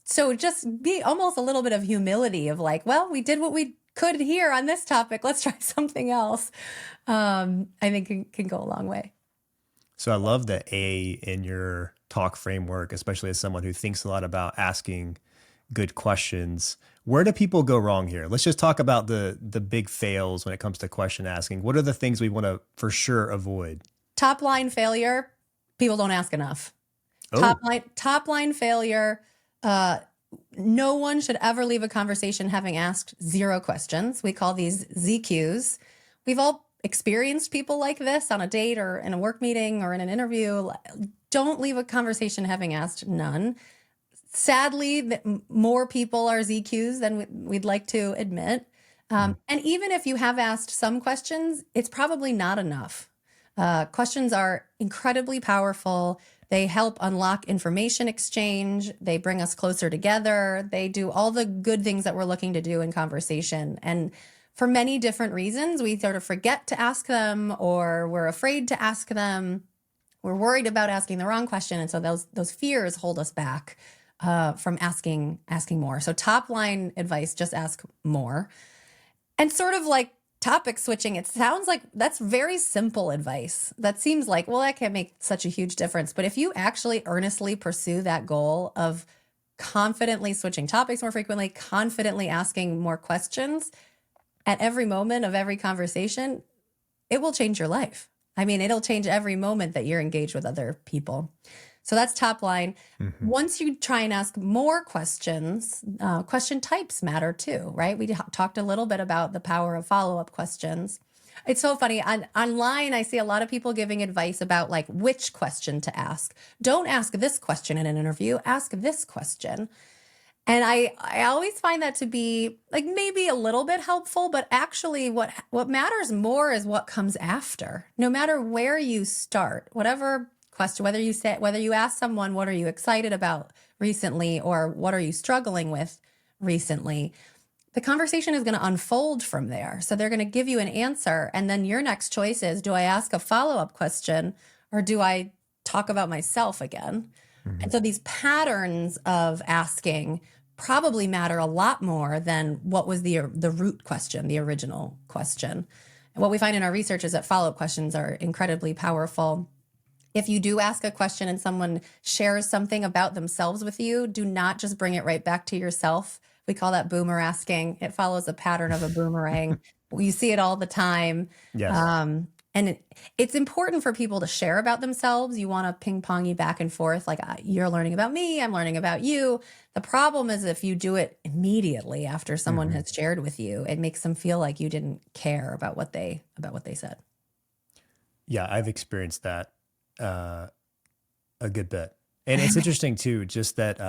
So just be almost a little bit of humility of like, well, we did what we could here on this topic. Let's try something else. I think can go a long way. So I love the A in your talk framework, especially as someone who thinks a lot about asking good questions. Where do people go wrong here? Let's just talk about the big fails when it comes to question asking. What are the things we want to for sure avoid? Top line failure. People don't ask enough. Oh. Top line failure. No one should ever leave a conversation having asked 0 questions. We call these ZQs. We've all experienced people like this on a date or in a work meeting or in an interview. Don't leave a conversation having asked none. Sadly, more people are ZQs than we'd like to admit. And even if you have asked some questions, it's probably not enough. Questions are incredibly powerful. They help unlock information exchange. They bring us closer together. They do all the good things that we're looking to do in conversation. And for many different reasons, we sort of forget to ask them, or we're afraid to ask them. We're worried about asking the wrong question. And so those fears hold us back from asking more. So top line advice, just ask more. And sort of like topic switching, it sounds like that's very simple advice. That seems like, well, that can't make such a huge difference. But if you actually earnestly pursue that goal of confidently switching topics more frequently, confidently asking more questions at every moment of every conversation, it will change your life. I mean, it'll change every moment that you're engaged with other people. So that's top line. Mm-hmm. Once you try and ask more questions, question types matter too, right? We talked a little bit about the power of follow-up questions. It's so funny. Online, I see a lot of people giving advice about like which question to ask. Don't ask this question in an interview. Ask this question. And I always find that to be like maybe a little bit helpful, but actually what matters more is what comes after. No matter where you start, whatever question, whether you ask someone, what are you excited about recently, or what are you struggling with recently, the conversation is going to unfold from there. So they're going to give you an answer. And then your next choice is, do I ask a follow-up question, or do I talk about myself again? Mm-hmm. And so these patterns of asking probably matter a lot more than what was the root question, the original question. And what we find in our research is that follow-up questions are incredibly powerful. If you do ask a question and someone shares something about themselves with you, do not just bring it right back to yourself. We call that boomer asking. It follows a pattern of a boomerang. You see it all the time. Yes. And it's important for people to share about themselves. You want to ping pong you back and forth. Like you're learning about me, I'm learning about you. The problem is if you do it immediately after someone has shared with you, it makes them feel like you didn't care about what they said. Yeah, I've experienced that a good bit. And it's interesting too, just that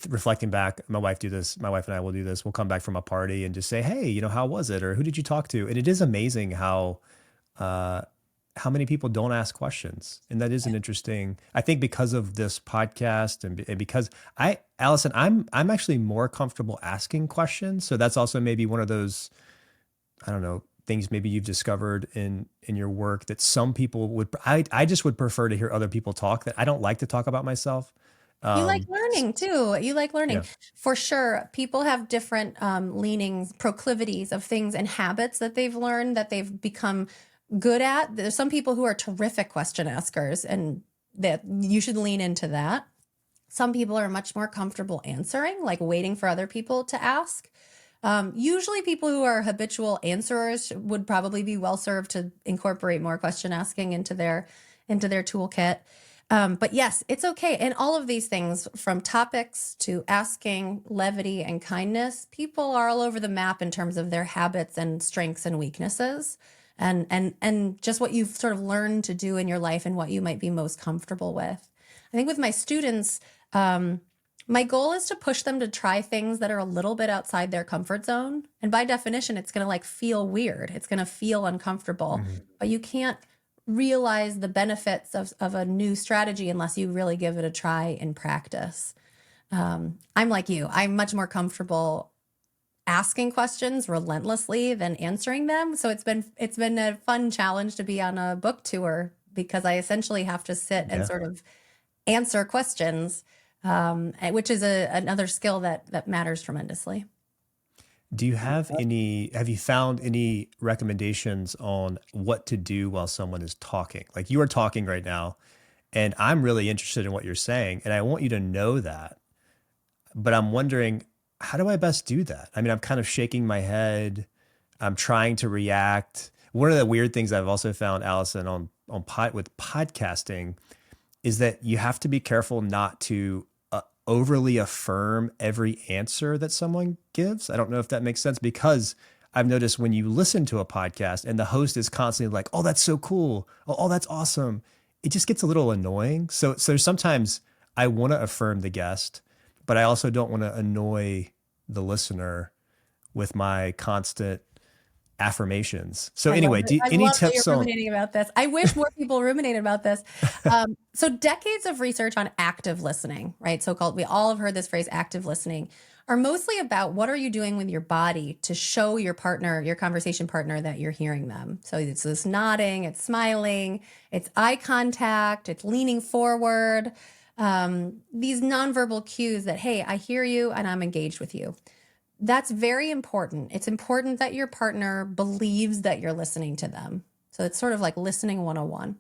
reflecting back, my wife and I will do this. We'll come back from a party and just say, hey, how was it? Or who did you talk to? And it is amazing how many people don't ask questions. And that is an interesting, I think because of this podcast and because Alison, I'm actually more comfortable asking questions. So that's also maybe one of those, I don't know, things maybe you've discovered in your work that some people would, I just would prefer to hear other people talk, that I don't like to talk about myself. You like learning too. You like learning. Yeah. For sure. People have different leanings, proclivities of things and habits that they've learned, that they've become good at. There's some people who are terrific question askers, and that you should lean into that. Some people are much more comfortable answering, like waiting for other people to ask. Usually people who are habitual answerers would probably be well served to incorporate more question asking into their toolkit. But yes, it's okay. And all of these things, from topics to asking, levity, and kindness, people are all over the map in terms of their habits and strengths and weaknesses, and just what you've sort of learned to do in your life and what you might be most comfortable with. I think with my students, my goal is to push them to try things that are a little bit outside their comfort zone. And by definition, it's going to feel weird. It's going to feel uncomfortable, but you can't realize the benefits of a new strategy unless you really give it a try in practice. I'm like you. I'm much more comfortable asking questions relentlessly than answering them. So it's been a fun challenge to be on a book tour, because I essentially have to sit and sort of answer questions, which is another skill that matters tremendously. Do you have you found any recommendations on what to do while someone is talking? Like you are talking right now, and I'm really interested in what you're saying, and I want you to know that. But I'm wondering, how do I best do that? I mean, I'm kind of shaking my head. I'm trying to react. One of the weird things I've also found, Alison, with podcasting is that you have to be careful not to overly affirm every answer that someone gives. I don't know if that makes sense, because I've noticed when you listen to a podcast and the host is constantly like, oh, that's so cool. Oh, that's awesome. It just gets a little annoying. So sometimes I want to affirm the guest, but I also don't want to annoy the listener with my constant affirmations. So I love anyway, it. I any love that you're tips on? ruminating about this. I wish more people ruminated about this. So decades of research on active listening, right? So-called, we all have heard this phrase, active listening, are mostly about what are you doing with your body to show your partner, your conversation partner, that you're hearing them. So it's this nodding, it's smiling, it's eye contact, it's leaning forward. These nonverbal cues that, hey, I hear you and I'm engaged with you. That's very important. It's important that your partner believes that you're listening to them. So it's sort of like listening 101.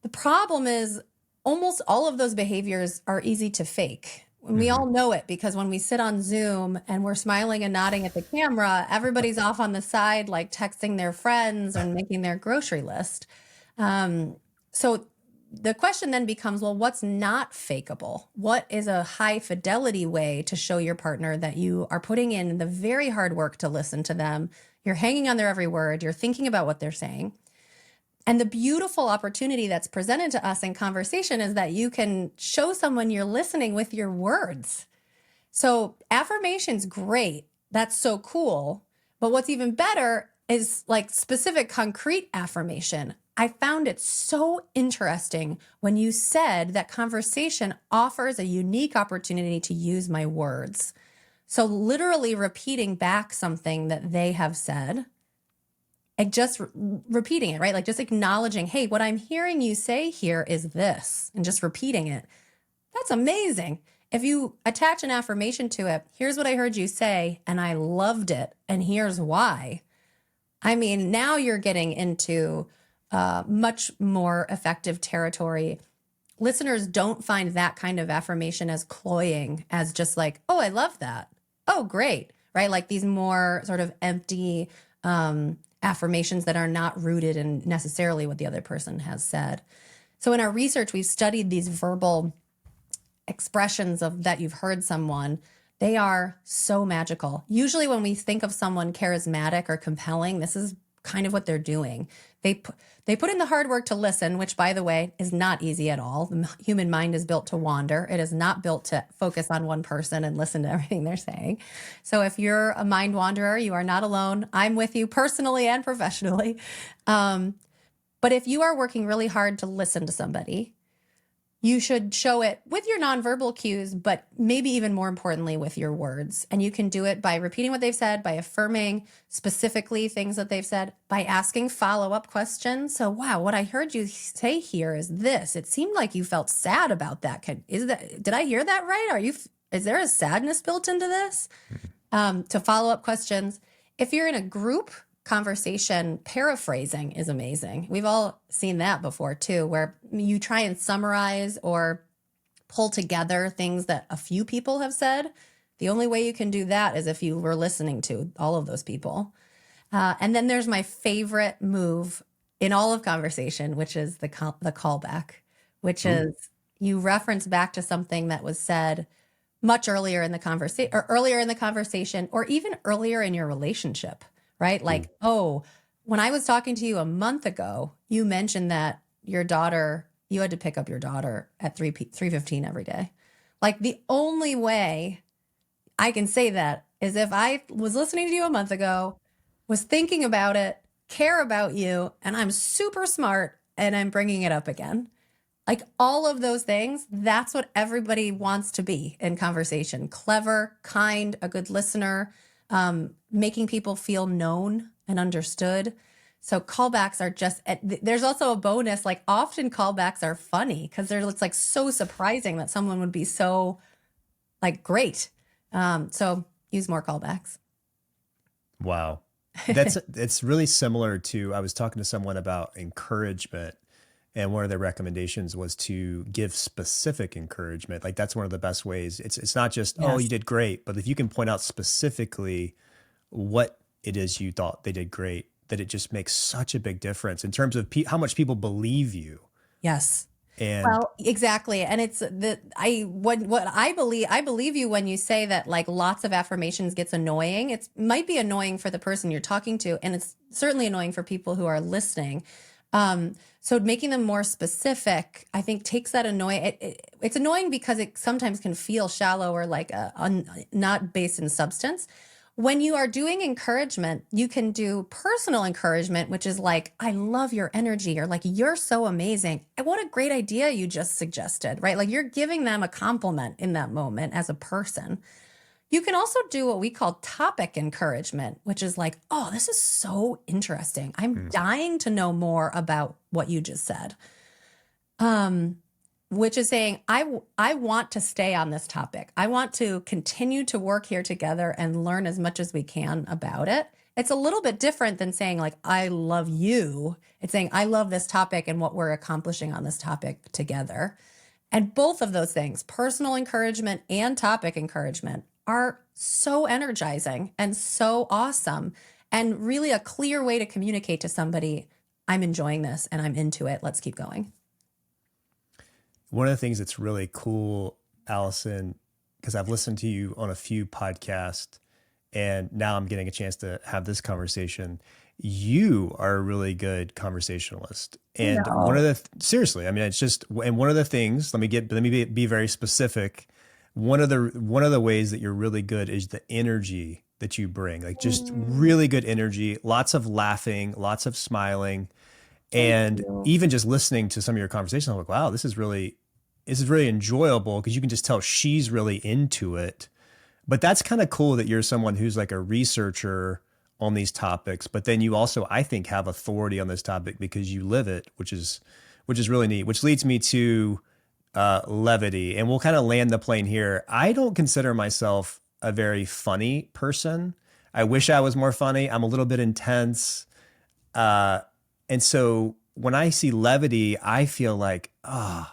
The problem is almost all of those behaviors are easy to fake. And we all know it because when we sit on Zoom and we're smiling and nodding at the camera, everybody's off on the side, like texting their friends and making their grocery list. So the question then becomes, well, what's not fakeable? What is a high fidelity way to show your partner that you are putting in the very hard work to listen to them? You're hanging on their every word. You're thinking about what they're saying. And the beautiful opportunity that's presented to us in conversation is that you can show someone you're listening with your words. So affirmation's great. That's so cool. But what's even better is like specific, concrete affirmation. I found it so interesting when you said that conversation offers a unique opportunity to use my words. So literally repeating back something that they have said and just repeating it, right? Like just acknowledging, hey, what I'm hearing you say here is this, and just repeating it. That's amazing. If you attach an affirmation to it, here's what I heard you say, and I loved it, and here's why. I mean, now you're getting into much more effective territory. Listeners don't find that kind of affirmation as cloying as just like, oh, I love that. Oh, great. Right? Like these more sort of empty affirmations that are not rooted in necessarily what the other person has said. So in our research, we've studied these verbal expressions of that you've heard someone. They are so magical. Usually when we think of someone charismatic or compelling, this is kind of what they're doing. They put in the hard work to listen, which, by the way, is not easy at all. The human mind is built to wander. It is not built to focus on one person and listen to everything they're saying. So if you're a mind wanderer, you are not alone. I'm with you personally and professionally. But if you are working really hard to listen to somebody, you should show it with your nonverbal cues, but maybe even more importantly with your words. And you can do it by repeating what they've said, by affirming specifically things that they've said, by asking follow-up questions. So, wow, what I heard you say here is this. It seemed like you felt sad about that. Did I hear that right? Is there a sadness built into this? To follow-up questions. If you're in a group conversation, paraphrasing is amazing. We've all seen that before too, where you try and summarize or pull together things that a few people have said. The only way you can do that is if you were listening to all of those people. And then there's my favorite move in all of conversation, which is the callback, which is you reference back to something that was said much earlier in the conversation, or even earlier in your relationship. Right? Like, oh, when I was talking to you a month ago, you mentioned that you had to pick up your daughter at 3:15 every day. Like the only way I can say that is if I was listening to you a month ago, was thinking about it, care about you, and I'm super smart and I'm bringing it up again. Like all of those things, that's what everybody wants to be in conversation. Clever, kind, a good listener, making people feel known and understood. So callbacks are just, there's also a bonus, like often callbacks are funny because it's like so surprising that someone would be so like great. So use more callbacks. Wow. It's really similar to, I was talking to someone about encouragement, and one of their recommendations was to give specific encouragement. Like that's one of the best ways. It's not just, oh, you did great, but if you can point out specifically what it is you thought they did great, that it just makes such a big difference in terms of how much people believe you. Yes. And well, exactly. And it's what I believe you when you say that like lots of affirmations gets annoying. It might be annoying for the person you're talking to, and it's certainly annoying for people who are listening. So making them more specific, I think takes that it's annoying because it sometimes can feel shallow or like not based in substance. When you are doing encouragement, you can do personal encouragement, which is like, I love your energy, or like, you're so amazing. And what a great idea you just suggested, right? Like, you're giving them a compliment in that moment as a person. You can also do what we call topic encouragement, which is like, oh, this is so interesting. I'm dying to know more about what you just said. Which is saying, I want to stay on this topic. I want to continue to work here together and learn as much as we can about it. It's a little bit different than saying like, I love you. It's saying, I love this topic and what we're accomplishing on this topic together. And both of those things, personal encouragement and topic encouragement, are so energizing and so awesome, and really a clear way to communicate to somebody, I'm enjoying this and I'm into it. Let's keep going. One of the things that's really cool, Alison, because I've listened to you on a few podcasts and now I'm getting a chance to have this conversation. You are a really good conversationalist. And one of the, seriously, I mean, it's just, and one of the things, let me be very specific. One of the ways that you're really good is the energy that you bring, like just really good energy, lots of laughing, lots of smiling. And even just listening to some of your conversations, I'm like, wow, this is really enjoyable, because you can just tell she's really into it. But that's kind of cool that you're someone who's like a researcher on these topics, but then you also, I think, have authority on this topic because you live it, which is really neat, which leads me to levity. And we'll kind of land the plane here. I don't consider myself a very funny person. I wish I was more funny. I'm a little bit intense. And so when I see levity, I feel like, oh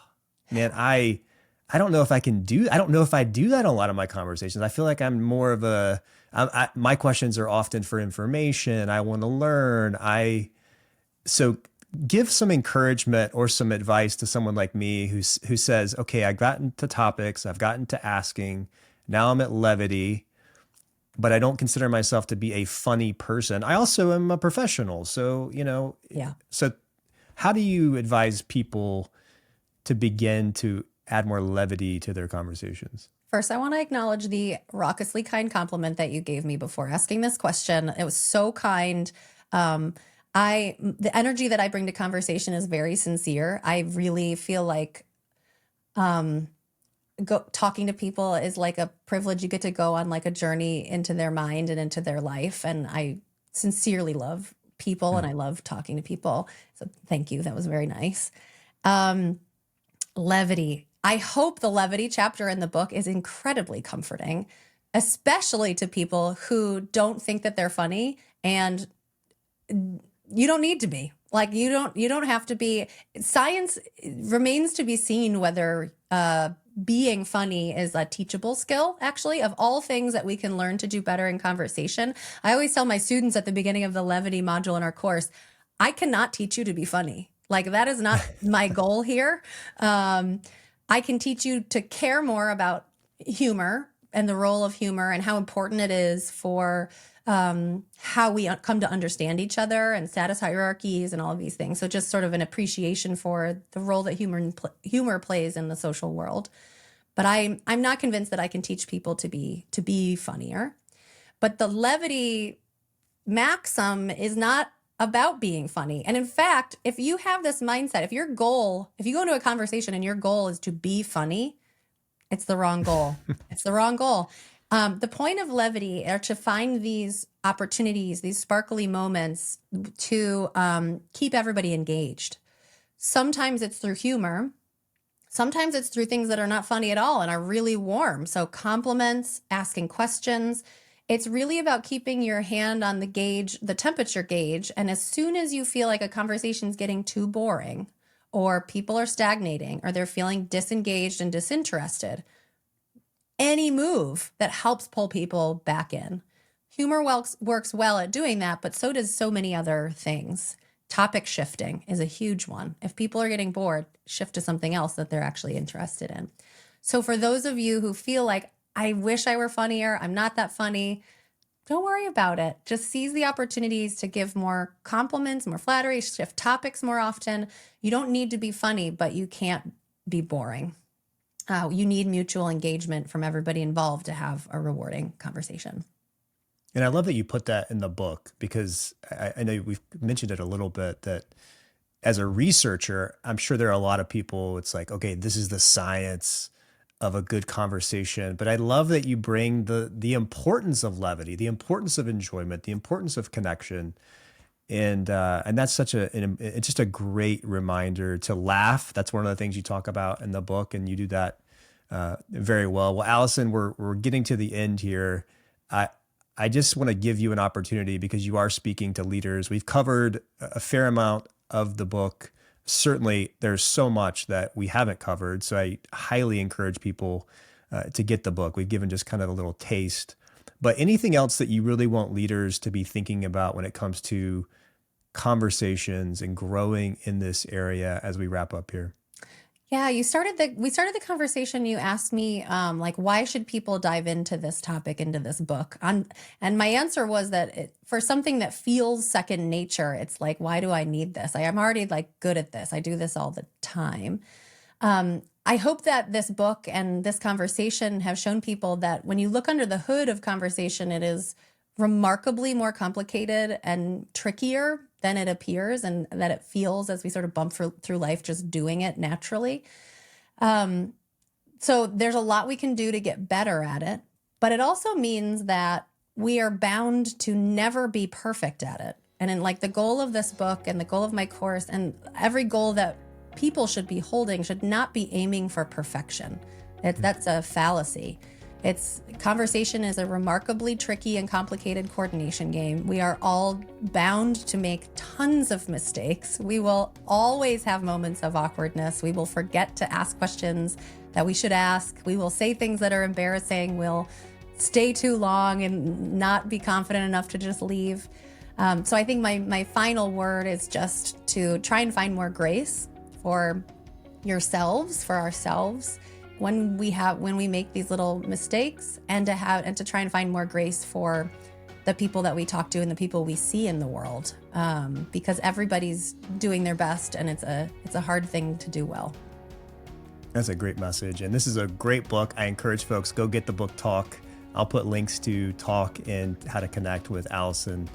man, I don't know if I can do, I don't know if I do that in a lot of my conversations. I feel like I'm more of my questions are often for information. I want to learn. So give some encouragement or some advice to someone like me who says, okay, I've gotten to topics, I've gotten to asking, now I'm at levity, but I don't consider myself to be a funny person. I also am a professional. So, so how do you advise people to begin to add more levity to their conversations? First, I want to acknowledge the raucously kind compliment that you gave me before asking this question. It was so kind. The energy that I bring to conversation is very sincere. I really feel like talking to people is like a privilege. You get to go on like a journey into their mind and into their life. And I sincerely love people and I love talking to people. So thank you. That was very nice. Levity. I hope the levity chapter in the book is incredibly comforting, especially to people who don't think that they're funny, and you don't need to be. Like, you don't have to be. Science remains to be seen whether being funny is a teachable skill, actually. Of all things that we can learn to do better in conversation, I always tell my students at the beginning of the levity module in our course, I cannot teach you to be funny. Like, that is not my goal here. I can teach you to care more about humor and the role of humor and how important it is for how we come to understand each other and status hierarchies and all of these things. So just sort of an appreciation for the role that humor plays in the social world. But I'm not convinced that I can teach people to be funnier. But the levity maxim is not about being funny. And in fact, if you have this mindset, if you go into a conversation and your goal is to be funny, it's the wrong goal. It's the wrong goal. The point of levity are to find these opportunities, these sparkly moments to keep everybody engaged. Sometimes it's through humor. Sometimes it's through things that are not funny at all and are really warm. So compliments, asking questions. It's really about keeping your hand on the gauge, the temperature gauge. And as soon as you feel like a conversation's getting too boring, or people are stagnating, or they're feeling disengaged and disinterested, any move that helps pull people back in. Humor works well at doing that, but so does so many other things. Topic shifting is a huge one. If people are getting bored, shift to something else that they're actually interested in. So for those of you who feel like, I wish I were funnier, I'm not that funny, don't worry about it. Just seize the opportunities to give more compliments, more flattery, shift topics more often. You don't need to be funny, but you can't be boring. You need mutual engagement from everybody involved to have a rewarding conversation. And I love that you put that in the book because I know we've mentioned it a little bit that as a researcher, I'm sure there are a lot of people, it's like, okay, this is the science of a good conversation. But I love that you bring the importance of levity, the importance of enjoyment, the importance of connection. And that's such it's just a great reminder to laugh. That's one of the things you talk about in the book, and you do that very well. Well, Alison, we're getting to the end here. I just want to give you an opportunity because you are speaking to leaders. We've covered a fair amount of the book. Certainly, there's so much that we haven't covered. So I highly encourage people to get the book. We've given just kind of a little taste. But anything else that you really want leaders to be thinking about when it comes to conversations and growing in this area as we wrap up here? Yeah, we started the conversation. You asked me, like, why should people dive into this topic, into this book? And my answer was that for something that feels second nature, it's like, why do I need this? I'm already like good at this. I do this all the time. I hope that this book and this conversation have shown people that when you look under the hood of conversation, it is remarkably more complicated and trickier than it appears, and that it feels as we sort of bump through life just doing it naturally. So there's a lot we can do to get better at it, but it also means that we are bound to never be perfect at it. And in like the goal of this book and the goal of my course and every goal that people should be holding should not be aiming for perfection. That's a fallacy. Conversation is a remarkably tricky and complicated coordination game. We are all bound to make tons of mistakes. We will always have moments of awkwardness. We will forget to ask questions that we should ask. We will say things that are embarrassing. We'll stay too long and not be confident enough to just leave. So I think my final word is just to try and find more grace for yourselves, for ourselves, when we make these little mistakes, and to try and find more grace for the people that we talk to and the people we see in the world, because everybody's doing their best, and it's a hard thing to do well. That's a great message, and this is a great book. I encourage folks, go get the book Talk. I'll put links to Talk and how to connect with Alison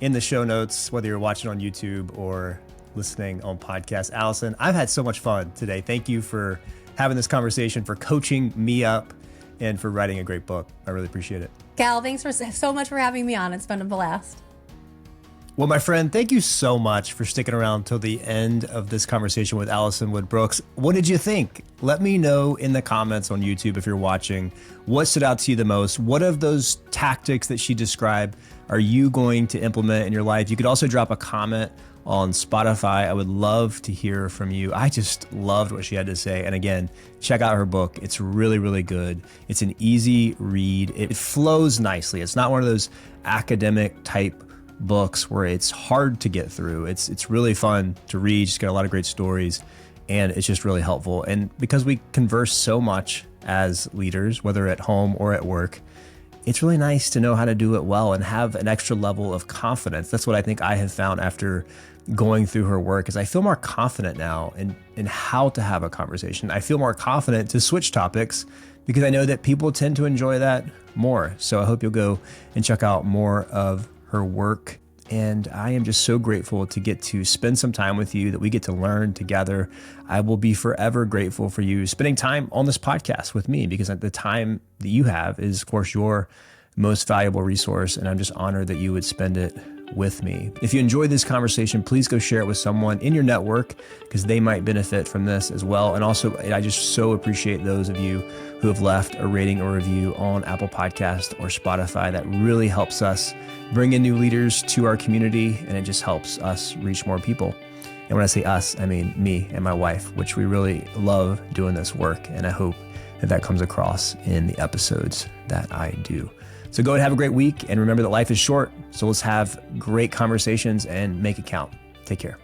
in the show notes, whether you're watching on YouTube or listening on podcast. Alison, I've had so much fun today. Thank you for having this conversation, for coaching me up, and for writing a great book. I really appreciate it. Cal, thanks so much for having me on. It's been a blast. Well, my friend, thank you so much for sticking around till the end of this conversation with Alison Wood Brooks. What did you think? Let me know in the comments on YouTube if you're watching. What stood out to you the most? What of those tactics that she described are you going to implement in your life? You could also drop a comment on Spotify. I would love to hear from you. I just loved what she had to say. And again, check out her book. It's really, really good. It's an easy read. It flows nicely. It's not one of those academic type books where it's hard to get through. It's really fun to read. She's got a lot of great stories, and it's just really helpful. And because we converse so much as leaders, whether at home or at work, it's really nice to know how to do it well and have an extra level of confidence. That's what I think I have found after going through her work, is I feel more confident now in how to have a conversation. I feel more confident to switch topics because I know that people tend to enjoy that more. So I hope you'll go and check out more of her work. And I am just so grateful to get to spend some time with you, that we get to learn together. I will be forever grateful for you spending time on this podcast with me, because at the time that you have is, of course, your most valuable resource. And I'm just honored that you would spend it with me. If you enjoyed this conversation, please go share it with someone in your network, because they might benefit from this as well. And also, I just so appreciate those of you who have left a rating or review on Apple Podcast or Spotify. That really helps us bring in new leaders to our community, and it just helps us reach more people. And when I say us, I mean me and my wife, which we really love doing this work. And I hope that comes across in the episodes that I do. So go and have a great week, and remember that life is short. So let's have great conversations and make it count. Take care.